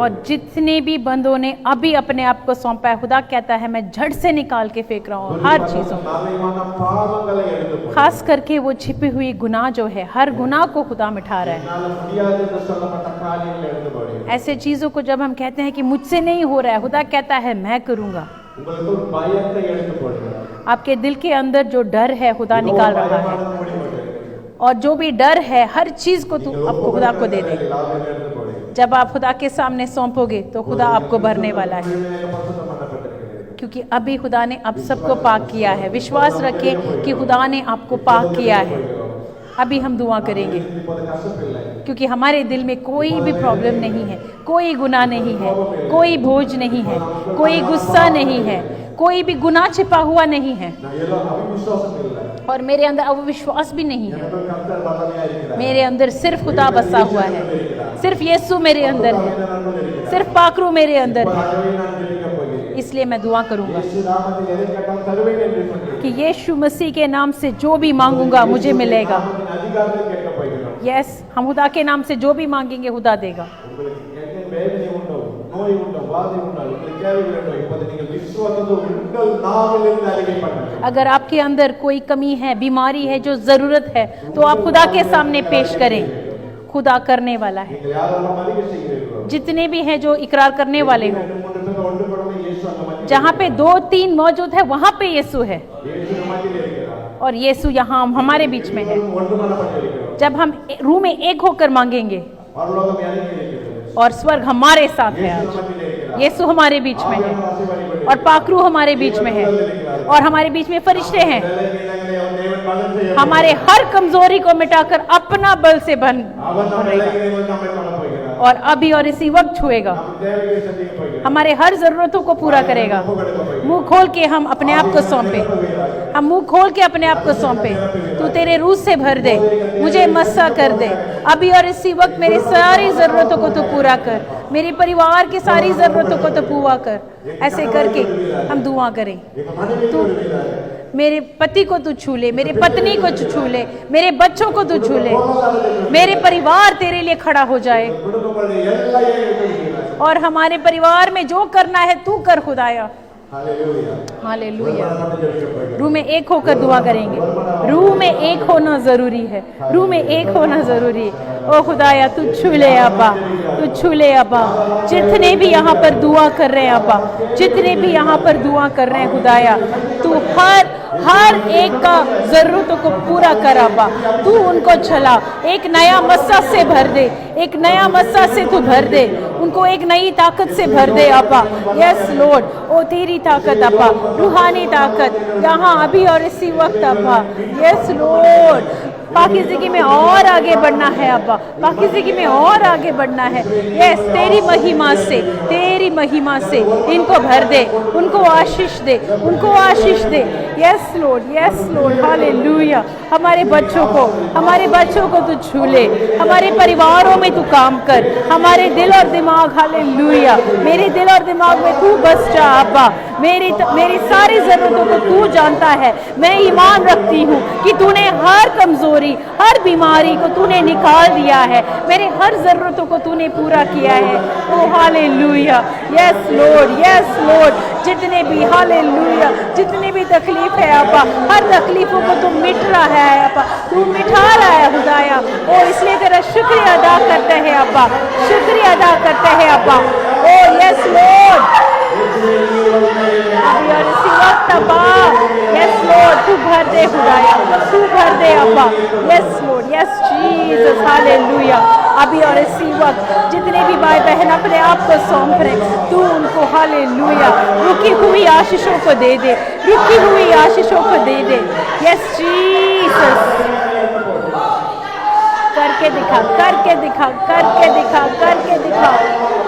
और जितने भी बंदों ने अभी अपने आप को सौंपा है, खुदा कहता है मैं झट से निकाल के फेंक रहा हूँ हर चीजों को, खास करके वो छिपी हुई गुनाह जो है, हर गुनाह को खुदा मिटा रहा है। ऐसे चीजों को जब हम कहते हैं कि मुझसे नहीं हो रहा है, खुदा कहता है मैं करूँगा। आपके दिल के अंदर जो डर है खुदा निकाल रहा है, और जो भी डर है हर चीज को तू आपको खुदा को दे दे। जब आप खुदा के सामने सौंपोगे तो खुदा आपको भरने वाला है, क्योंकि अभी खुदा ने अब सबको पाक किया है। विश्वास रखें कि खुदा ने आपको पाक किया है। अभी हम दुआ करेंगे, क्योंकि हमारे दिल में कोई भी प्रॉब्लम नहीं है, कोई गुनाह नहीं है, कोई बोझ नहीं है, कोई गुस्सा नहीं है, कोई भी गुनाह छिपा हुआ नहीं है, और मेरे अंदर अविश्वास भी नहीं है। मेरे अंदर सिर्फ खुदा बसा हुआ है, सिर्फ यीशु मेरे अंदर है, सिर्फ पाकरू मेरे अंदर है। इसलिए मैं दुआ करूंगा कि यीशु मसीह के नाम से जो भी मांगूंगा मुझे मिलेगा। यस, हम खुदा के नाम से जो भी मांगेंगे खुदा देगा। अगर आपके अंदर कोई कमी है, बीमारी है, जो जरूरत है, तो आप खुदा के सामने पेश करें। खुदा करने वाला है। जितने भी हैं जो इकरार करने वाले हो, जहाँ पे 2-3 मौजूद है वहाँ पे यीशु है, और यीशु यहाँ हमारे बीच में है। जब हम रूह में एक होकर मांगेंगे और स्वर्ग हमारे साथ है, आज यीशु हमारे बीच में है, और पाकरू हमारे बीच में है, और हमारे बीच में फरिश्ते हैं। हमारे हर कमजोरी को मिटाकर अपना बल से बन और अभी और इसी वक्त छुएगा, हमारे हर जरूरतों को पूरा करेगा। मुंह खोल के हम अपने आप को सौंपे, हम मुंह खोल के अपने आप को सौंपे। तू तेरे रूह से भर दे, मुझे मस्सा कर दे अभी और इसी वक्त। मेरी सारी जरूरतों को तू पूरा कर, मेरे परिवार की सारी जरूरतों को तू पूरा कर। ऐसे करके हम दुआ करें। तू मेरे पति को तू छू ले, मेरे पत्नी को छू ले, मेरे बच्चों को तू छू ले, मेरे परिवार तेरे लिए खड़ा हो जाए, और हमारे परिवार में जो करना है तू कर खुदाया। Hallelujah hallelujah. वर्णन जरिए रूह में एक होकर दुआ करेंगे। रूह में एक होना जरूरी है। रूह में एक होना जरूरी है। ओ खुदाया तू छू ले अब्बा, तू छू ले अब्बा। जितने भी यहाँ पर दुआ कर रहे हैं अब्बा, जितने भी यहाँ पर दुआ कर रहे हैं खुदाया, तू हर एक का जरूरतों को पूरा कर अब्बा। तू उनको चला, एक नया मस्सा से भर दे, एक नया मस्सा से तू भर दे, उनको एक नई ताकत से भर दे अब्बा। यस लॉर्ड, ओ तेरी ताकत अब्बा, रूहानी ताकत यहाँ अभी और इसी वक्त अब्बा। यस लॉर्ड, पाकीज़गी में और आगे बढ़ना है अब्बा, पाकीज़गी में और आगे बढ़ना है। यस, तेरी महिमा से, तेरी महिमा से इनको भर दे, उनको आशीष दे, उनको आशीष दे। Yes Lord, yes Lord, hallelujah. हमारे बच्चों को तू छू ले, हमारे परिवारों में तू काम कर, हमारे दिल और दिमाग, हालेलुया, मेरे दिल और दिमाग में तू बस जा अब्बा। मेरी सारी जरूरतों को तू जानता है। मैं ईमान रखती हूँ कि तूने हर कमजोरी, हर बीमारी को तूने निकाल दिया है, मेरे हर जरूरतों को तूने पूरा किया है। Oh hallelujah, yes Lord, yes Lord. जितने भी, हालेलुया, जितने भी तकलीफ है अब्बा, हर तकलीफों को तू मिट रहा है अब्बा, तू मिटा रहा है खुदाया। ओ इसलिए तेरा शुक्रिया अदा करते हैं अब्बा, शुक्रिया अदा करते हैं अब्बा। ओ यस लॉर्ड, अभी और इसी वक्त अब्बा, यस लॉर्ड, तू भर दे खुदाया, तू भर दे अब्बा। Yes Lord, yes Jesus, hallelujah. अभी और इसी वक्त जितने भी भाई बहन अपने आप को सौंप रहे, तू उनको, हालेलुया, रुकी हुई आशीषों को दे दे, रुकी हुई आशीषों को दे दे। यस जीसस, करके दिखा, करके दिखा, करके दिखा, करके दिखा।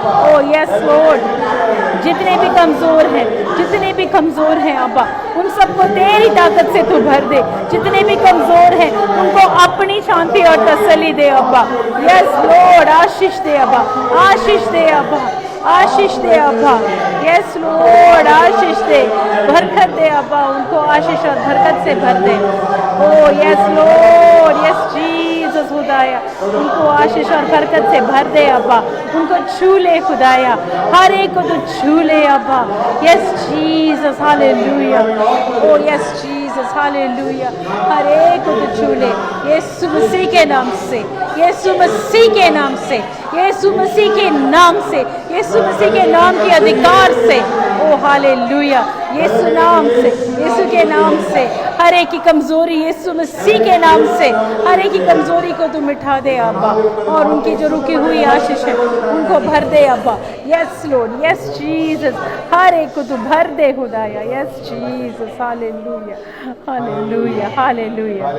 ओ यस लॉर्ड, जितने भी कमजोर हैं, जितने भी कमजोर हैं अब्बा, उन सबको तेरी ताकत से तू भर दे। जितने भी कमजोर हैं उनको अपनी शांति और तसल्ली दे अब्बा। यस लॉर्ड, आशीष दे अब्बा, आशीष दे अब्बा, आशीष दे अब्बा। यस लॉर्ड, आशीष दे, बरकत दे अब्बा, उनको आशीष और बरकत से भर दे। Oh yes Lord, yes Jesus खुदाया, उनको आशीष और बरकत से भर दे अब्बा, उनको छू ले खुदाया, हर एक को तू छू ले अब्बा। Yes Jesus, hallelujah. Oh yes Jesus, hallelujah, हर एक को तू छू ले यीशु मसीह के नाम से, यीशु मसीह के नाम से, यीशु मसीह के नाम से, यीशु मसीह के नाम के अधिकार से। ओ हालेलुया, यीशु नाम से, यीशु के नाम से हर एक की कमजोरी, यीशु मसीह के नाम से हर एक की कमजोरी को तू मिटा दे अब्बा, और उनकी जो रुकी हुई आशीष है उनको भर दे अब्बा। यस लॉर्ड, यस जीसस, हर एक को तू भर दे खुदाया। Yes Jesus, hallelujah, hallelujah, hallelujah,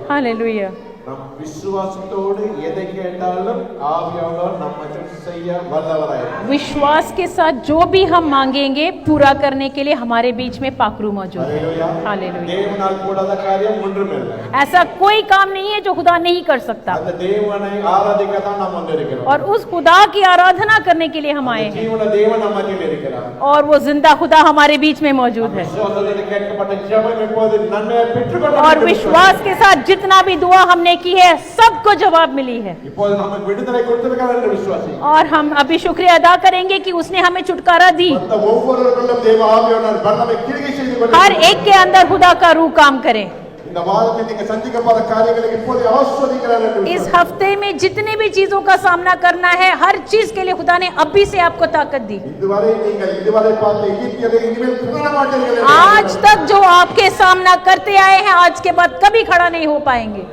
hallelujah. நம் விசுவாசத்தோடு எதை கேட்டாலும் ஆவியானவர் நம்மை செய்ய வல்லவராயிருக்கிறார்। विश्वास के साथ जो भी हम मांगेंगे पूरा करने के लिए हमारे बीच में पाकरू मौजूद है। हालेलुया। தேவனால் கூடாத காரியம் ஒன்றுமில்லை। ऐसा कोई काम नहीं है जो खुदा नहीं कर सकता। அந்த தேவனை ஆராதிக்க தான் நாம் வந்திருக்கிறோம்। और उस खुदा की आराधना करने के लिए हम आए हैं। ஜீவன தேவன் நம்ம மத்தியில் இருக்கிறார்। और वो जिंदा खुदा हमारे बीच में मौजूद है। விசுவாசத்தோடு கேட்கப்பட்ட ஜெபம் இப்போது நன்மையை பெற்றுக்கொள்ள और विश्वास के साथ जितना भी दुआ हमने की है सबको जवाब मिली है। இப்போது நமக்கு விடுதலை கொடுத்திருக்கிறார் என்று விசுவாசி। और हम अभी शुक्रिया अदा करेंगे कि उसने हमें छुटकारा दी। அந்த ஒவ்வொருவருக்கும் தேவ ஆவியானவர் வல்லமை கிரியை செய்து கொண்டிருக்கிறார்। हर एक के अंदर खुदा का रूह काम करे। இந்த வாரத்தில் நீங்க சந்திக்க போற காரியங்களை இப்போது ஆசீர்வதிக்கிறார் என்று इस हफ्ते में जितने भी चीजों का सामना करना है हर चीज के लिए खुदा ने अभी से आपको ताकत दी। இதுவரை நீங்கள் இதுவரை பார்த்த எகிப்தியரை இனிமேல் காண மாட்டீர்கள்। आज तक जो आपके सामना करते आए हैं आज के बाद कभी खड़ा नहीं हो पाएंगे।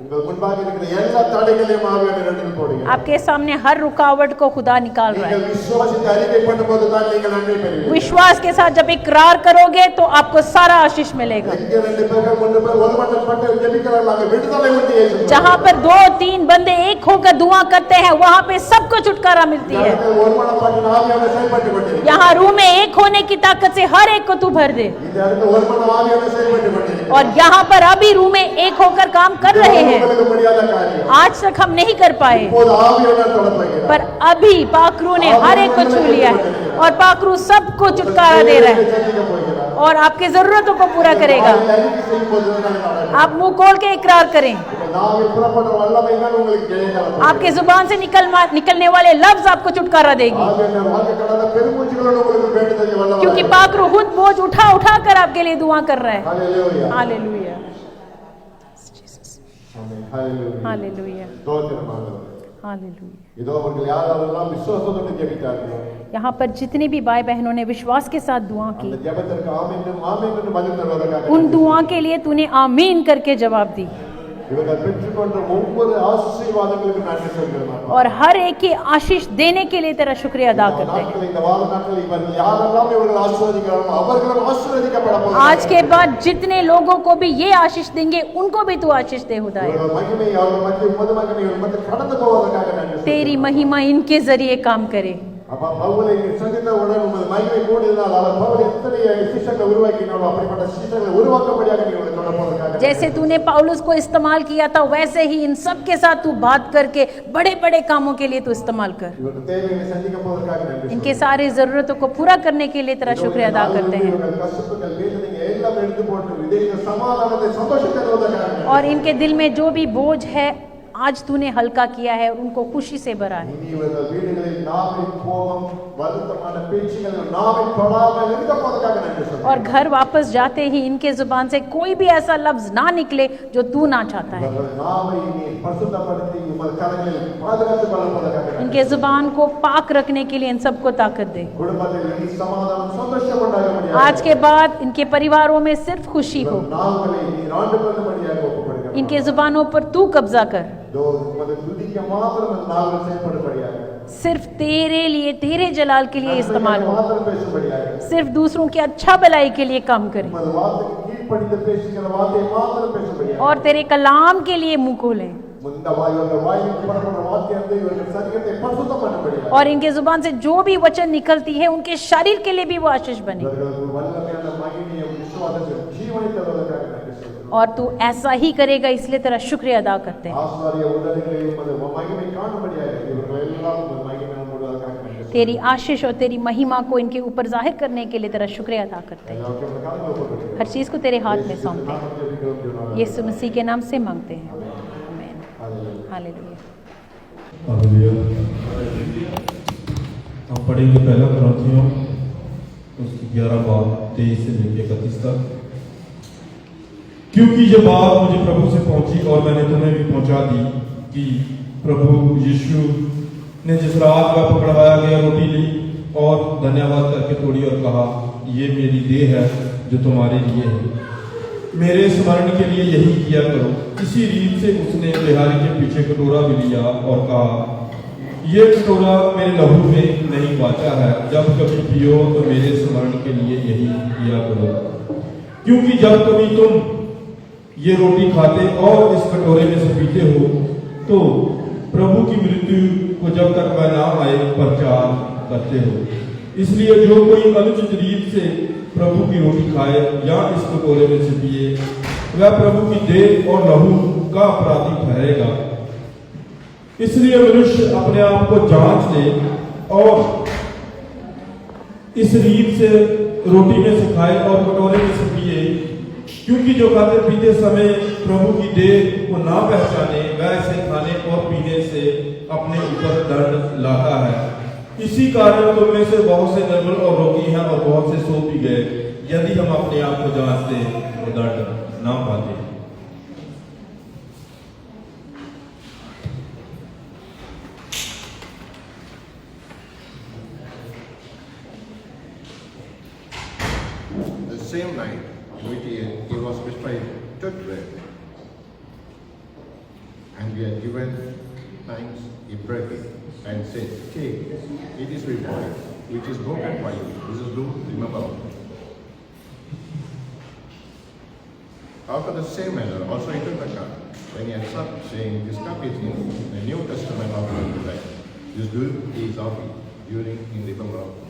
உங்கள் முன்பாக இருக்கிற எல்லா தடைகளையும் ஆவியானவர் எடுத்து போடுகிறார்। आपके सामने हर रुकावट को खुदा निकाल रहा நீங்கள் है। விசுவாசத்தை அறிக்கை பண்ணும்போது தான் நீங்கள் நன்மை பெறுவீர்கள்। विश्वास के साथ जब इकरार करोगे तो आपको सारा आशीष मिलेगा। எங்கே ரெண்டு பேர்கள் மூன்று பேர் ஒருமனப்பட்டு ஜெபிக்கிறார்கள் விடுதலை உண்டு இயேசு। जहाँ पर 2-3 बंदे एक होकर दुआ करते हैं वहाँ पे सबको छुटकारा मिलती है। ஒருமனப்பட்டு ஆவியானவர் செயல்பட்டு கொண்டிருக்கிறார்। यहाँ रूह में एक होने की ताकत से हर एक को तू भर दे। இந்த இடத்துல ஒருமன ஆவியானவர் செயல்பட்டு கொண்டிருக்கிறார்। और यहाँ पर अभी रूह में एक होकर काम कर रहे हैं। உங்களுக்கு முடியாத காரியம் आज तक हम नहीं कर पाए இப்போது ஆவியானவர் தொடர்புகிறார்। पर अभी पाकरू ने हर एक को छू लिया है और पाकरू सबको छुटकारा दे रहा है। சந்திக்க போகிறார்। और आपकी जरूरतों को पूरा करेगा। எனக்கு செய்யும் போது நான் நடக்கிறேன். आप मुंह खोल के इकरार करें। நான் புறப்படுற வல்லமை தான் உங்களுக்கு ஜெயம் தரும். आपके जुबान से निकलने वाले लफ्ज आपको छुटकारा देगी, ஆவியான வாக்கு கடந்த பெருமூச்சுகளோடு உங்களுக்கு வேண்டுதல் வல்லமை. क्योंकि पाक रूह खुद बोझ उठा उठा कर आपके लिए दुआ कर रहा है। हालेलुया हालेलुया ஆமென். हालेलुया हालेलुया ஸ்தோத்திரம் ஆண்டவரே. हालेलुया। இதோ அவர்கள் யாரெல்லாம் விசுவாசத்தோடு ஜெபித்தார்களோ यहाँ पर जितने भी भाई बहनों ने विश्वास के साथ दुआ की, அந்த ஜெபத்திற்கு ஆமென் என்று பதில் தருவதற்காக उन दुआ के लिए तूने आमीन करके जवाब दी, இவர்கள் பெற்றுக்கொண்ட ஒவ்வொரு ஆசீர்வாதங்களுக்கும் நன்றி சொல்கிறோம். और हर एक की आशीष देने के लिए तेरा शुक्रिया अदा करते हैं। இந்த வார நாட்களில் இவர்கள் யாரெல்லாம் இவர்கள் ஆசீர்வதிக்கிறார்களோ அவர்களும் ஆசீர்வதிக்கப்பட போகிறார்கள். आज के बाद जितने लोगों को भी ये आशीष देंगे उनको भी तू आशीष दे खुदाए। இவர்கள் மகிமை அவர்கள் மத்திய உமது மகிமை இவர்கள் மத்திய கடந்து போவதற்காக நன்றி. तेरी महिमा इनके जरिए काम करे। அப்பா பவுலை சந்தித்தவுடன் உமது மகிமை கூடியதால் அவர் பவுல் எத்தனை சிஷ்யர்களை உருவாக்கினாரோ அப்படிப்பட்ட சிஷ்யர்களை உருவாக்கும்படியாக நீ உங்களை தொடர்பதற்காக जैसे तूने पौलुस को इस्तेमाल किया था वैसे ही इन सब के साथ तू बात करके बड़े बड़े कामों के लिए तू इस्तेमाल कर। இவர்கள் தேவையை சந்திக்க போவதற்காக நன்றி. इनके सारी जरूरतों को पूरा करने के लिए तेरा शुक्रिया अदा करते हैं, இவர்கள் கஷ்டங்கள் வேதனைகள் எல்லாம் எடுத்து போட்டு விதேக சமாதானத்தை சந்தோஷத்தை தருவதற்காக और इनके दिल में जो भी बोझ है आज तूने हल्का किया है और उनको खुशी से भरा है। இனி இவர்கள் வீடுகளில் நாவின் கோபம் வருத்தமான பேச்சுகள் நாவின் தொடாமல் இருக்க போவதற்காக நன்றி சொல்கிறேன். और घर वापस जाते ही इनके जुबान से कोई भी ऐसा लफ्ज ना निकले जो तू ना चाहता है। இவர்கள் நாவை இனி பரிசுத்தப்படுத்தி உமது கரங்களில் பாதுகாத்துக் கொள்வதற்காக நன்றி. इनके जुबान को पाक रखने के लिए इन सबको ताकत दे। குடும்பத்தில் இனி சமாதானம் சந்தோஷம் உண்டாகும்படியாக आज के बाद इनके परिवारों में सिर्फ खुशी हो। நாவுகளை நீர் ஆண்டு கொள்ளும்படியாக ஒப்புக்கொடுக்கிறோம். इनके जुबानों पर तू कब्जा कर। दो उमது துதிக்க மாத்திரம் அந்த நாவுகள் செயல்படும்படியாக सिर्फ तेरे लिए तेरे जलाल के लिए इस्तेमाल हो, மாத்திரம் பேசும்படியாக सिर्फ दूसरों की अच्छा भलाई के लिए काम करे உமது வார்த்தைக்கு கீழ்ப்படிந்து பேசுகிற வார்த்தையை மாத்திரம் பேசும்படியாக और तेरे कलाम के लिए मुंह खोले இந்த வாயுடைய வாயில் புறப்படுற வார்த்தையானது இவர்கள் சரீரத்தை பரிசுத்தம் பண்ணும்படியாக और इनके जुबान से जो भी वचन निकलती है उनके शरीर के लिए भी वो आशीष बने। இவர்களுக்கு வல்லமையான மகிமையும் விசுவாசத்தையும் ஜீவனை தருவதற்காக நன்றி சொல்கிறோம். और तू ऐसा ही करेगा इसलिए तेरा शुक्रिया अदा करते हैं। ஆசாரிய உடல்களையும் உமது மகிமை காணும்படியாக இவர்கள் எல்லாம் உமது மகிமை கொடுவதற்காக நன்றி சொல்கிறோம். तेरी आशीष और तेरी महिमा को इनके ऊपर जाहिर करने के लिए तेरा शुक्रिया अदा करते हैं। எல்லாருக்கும் உமது கரங்களில் ஒப்புக்கொடுக்கிறோம். हर चीज को तेरे हाथ में सौंपते हैं। நாமத்தில் ஜெபிக்கிறோம் ஜீவனான यीशु मसीह के नाम से मांगते हैं, आमीन। हालेलुया। हालेलुया। हालेलुया। हम पढ़ेंगे पहला कुरिन्थियों उसकी 11 बाब 23 से लेकर 31 तक। क्योंकि ये बात मुझे प्रभु से पहुंची और मैंने तुम्हें भी पहुंचा दी कि प्रभु यीशु ने जिस रात का पकड़वाया गया रोटी ली और धन्यवाद करके तोड़ी और कहा, ये मेरी देह है जो तुम्हारे लिए है, मेरे स्मरण के लिए यही किया करो। इसी रीत से उसने बिहारी के पीछे कटोरा भी लिया और कहा, ये कटोरा मेरे लहू में नहीं वाचा है, जब कभी पियो तो मेरे स्मरण के लिए यही किया करो। क्योंकि जब कभी तुम ये रोटी खाते और इस कटोरे में से पीते हो तो प्रभु की मृत्यु को जब तक वह ना आए प्रचार करते हो। इसलिए जो कोई अनुचित रीत से प्रभु की रोटी खाए या इस कटोरे में से पिए वह प्रभु की देह और लहू का अपराधी ठहरेगा। इसलिए मनुष्य अपने आप को जांच ले और इस रीत से रोटी में से खाए और कटोरे में से पिए, क्योंकि जो खाते पीते समय प्रभु की देह को ना पहचाने वह इसे खाने और पीने से अपने ऊपर दंड लाता है। इसी कारण तुम में से बहुत से निर्बल और रोगी हैं और बहुत से सो भी गए। यदि हम अपने आप को जांचते तो दंड ना पाते। The same night which he was betrayed, took bread, and we had given thanks, he broke it and said, "Take, it is my body, which is broken for you. This is do remember." After the same manner, also he took the cup when he had supped, saying, "This cup is in the New Testament of my blood. This do is of me during in remember of me."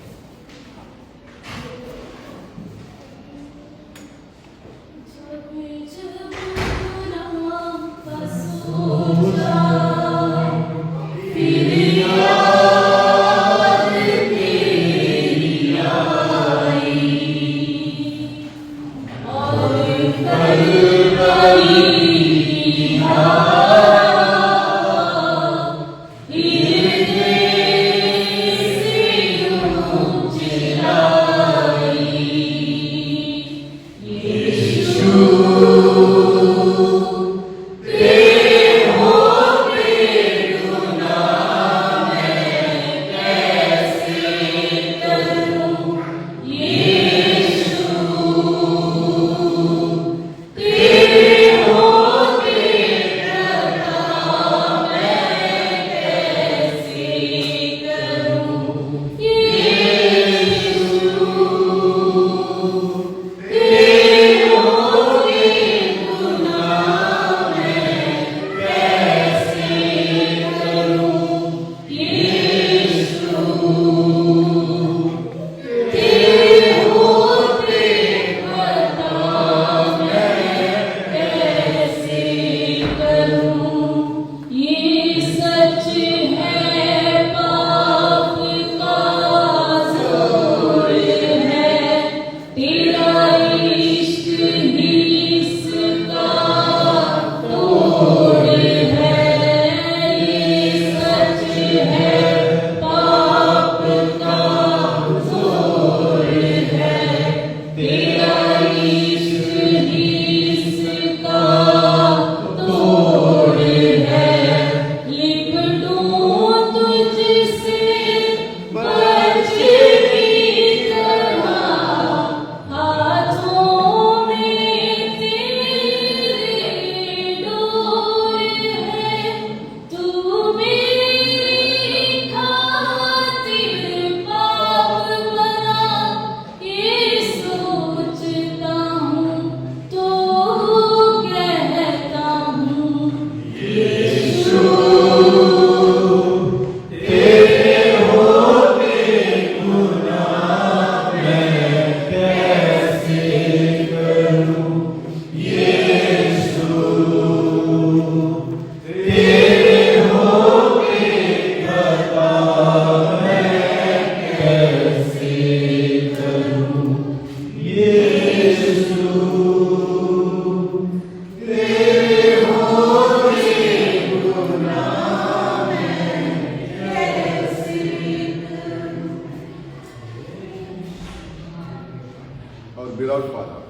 Our beloved Father,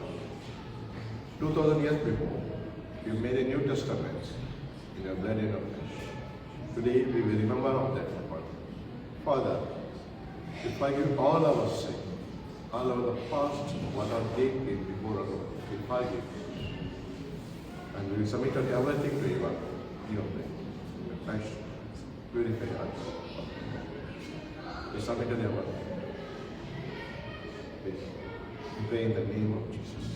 2000 years before, you made a New Testament in your blood and your flesh. Today we will remember of that, Father. We forgive all our sin, all our past, what our day came before us. We forgive. And we will submit everything to you, your name, your passion, purify us. We submit everything. Please, we pray in the name of Jesus.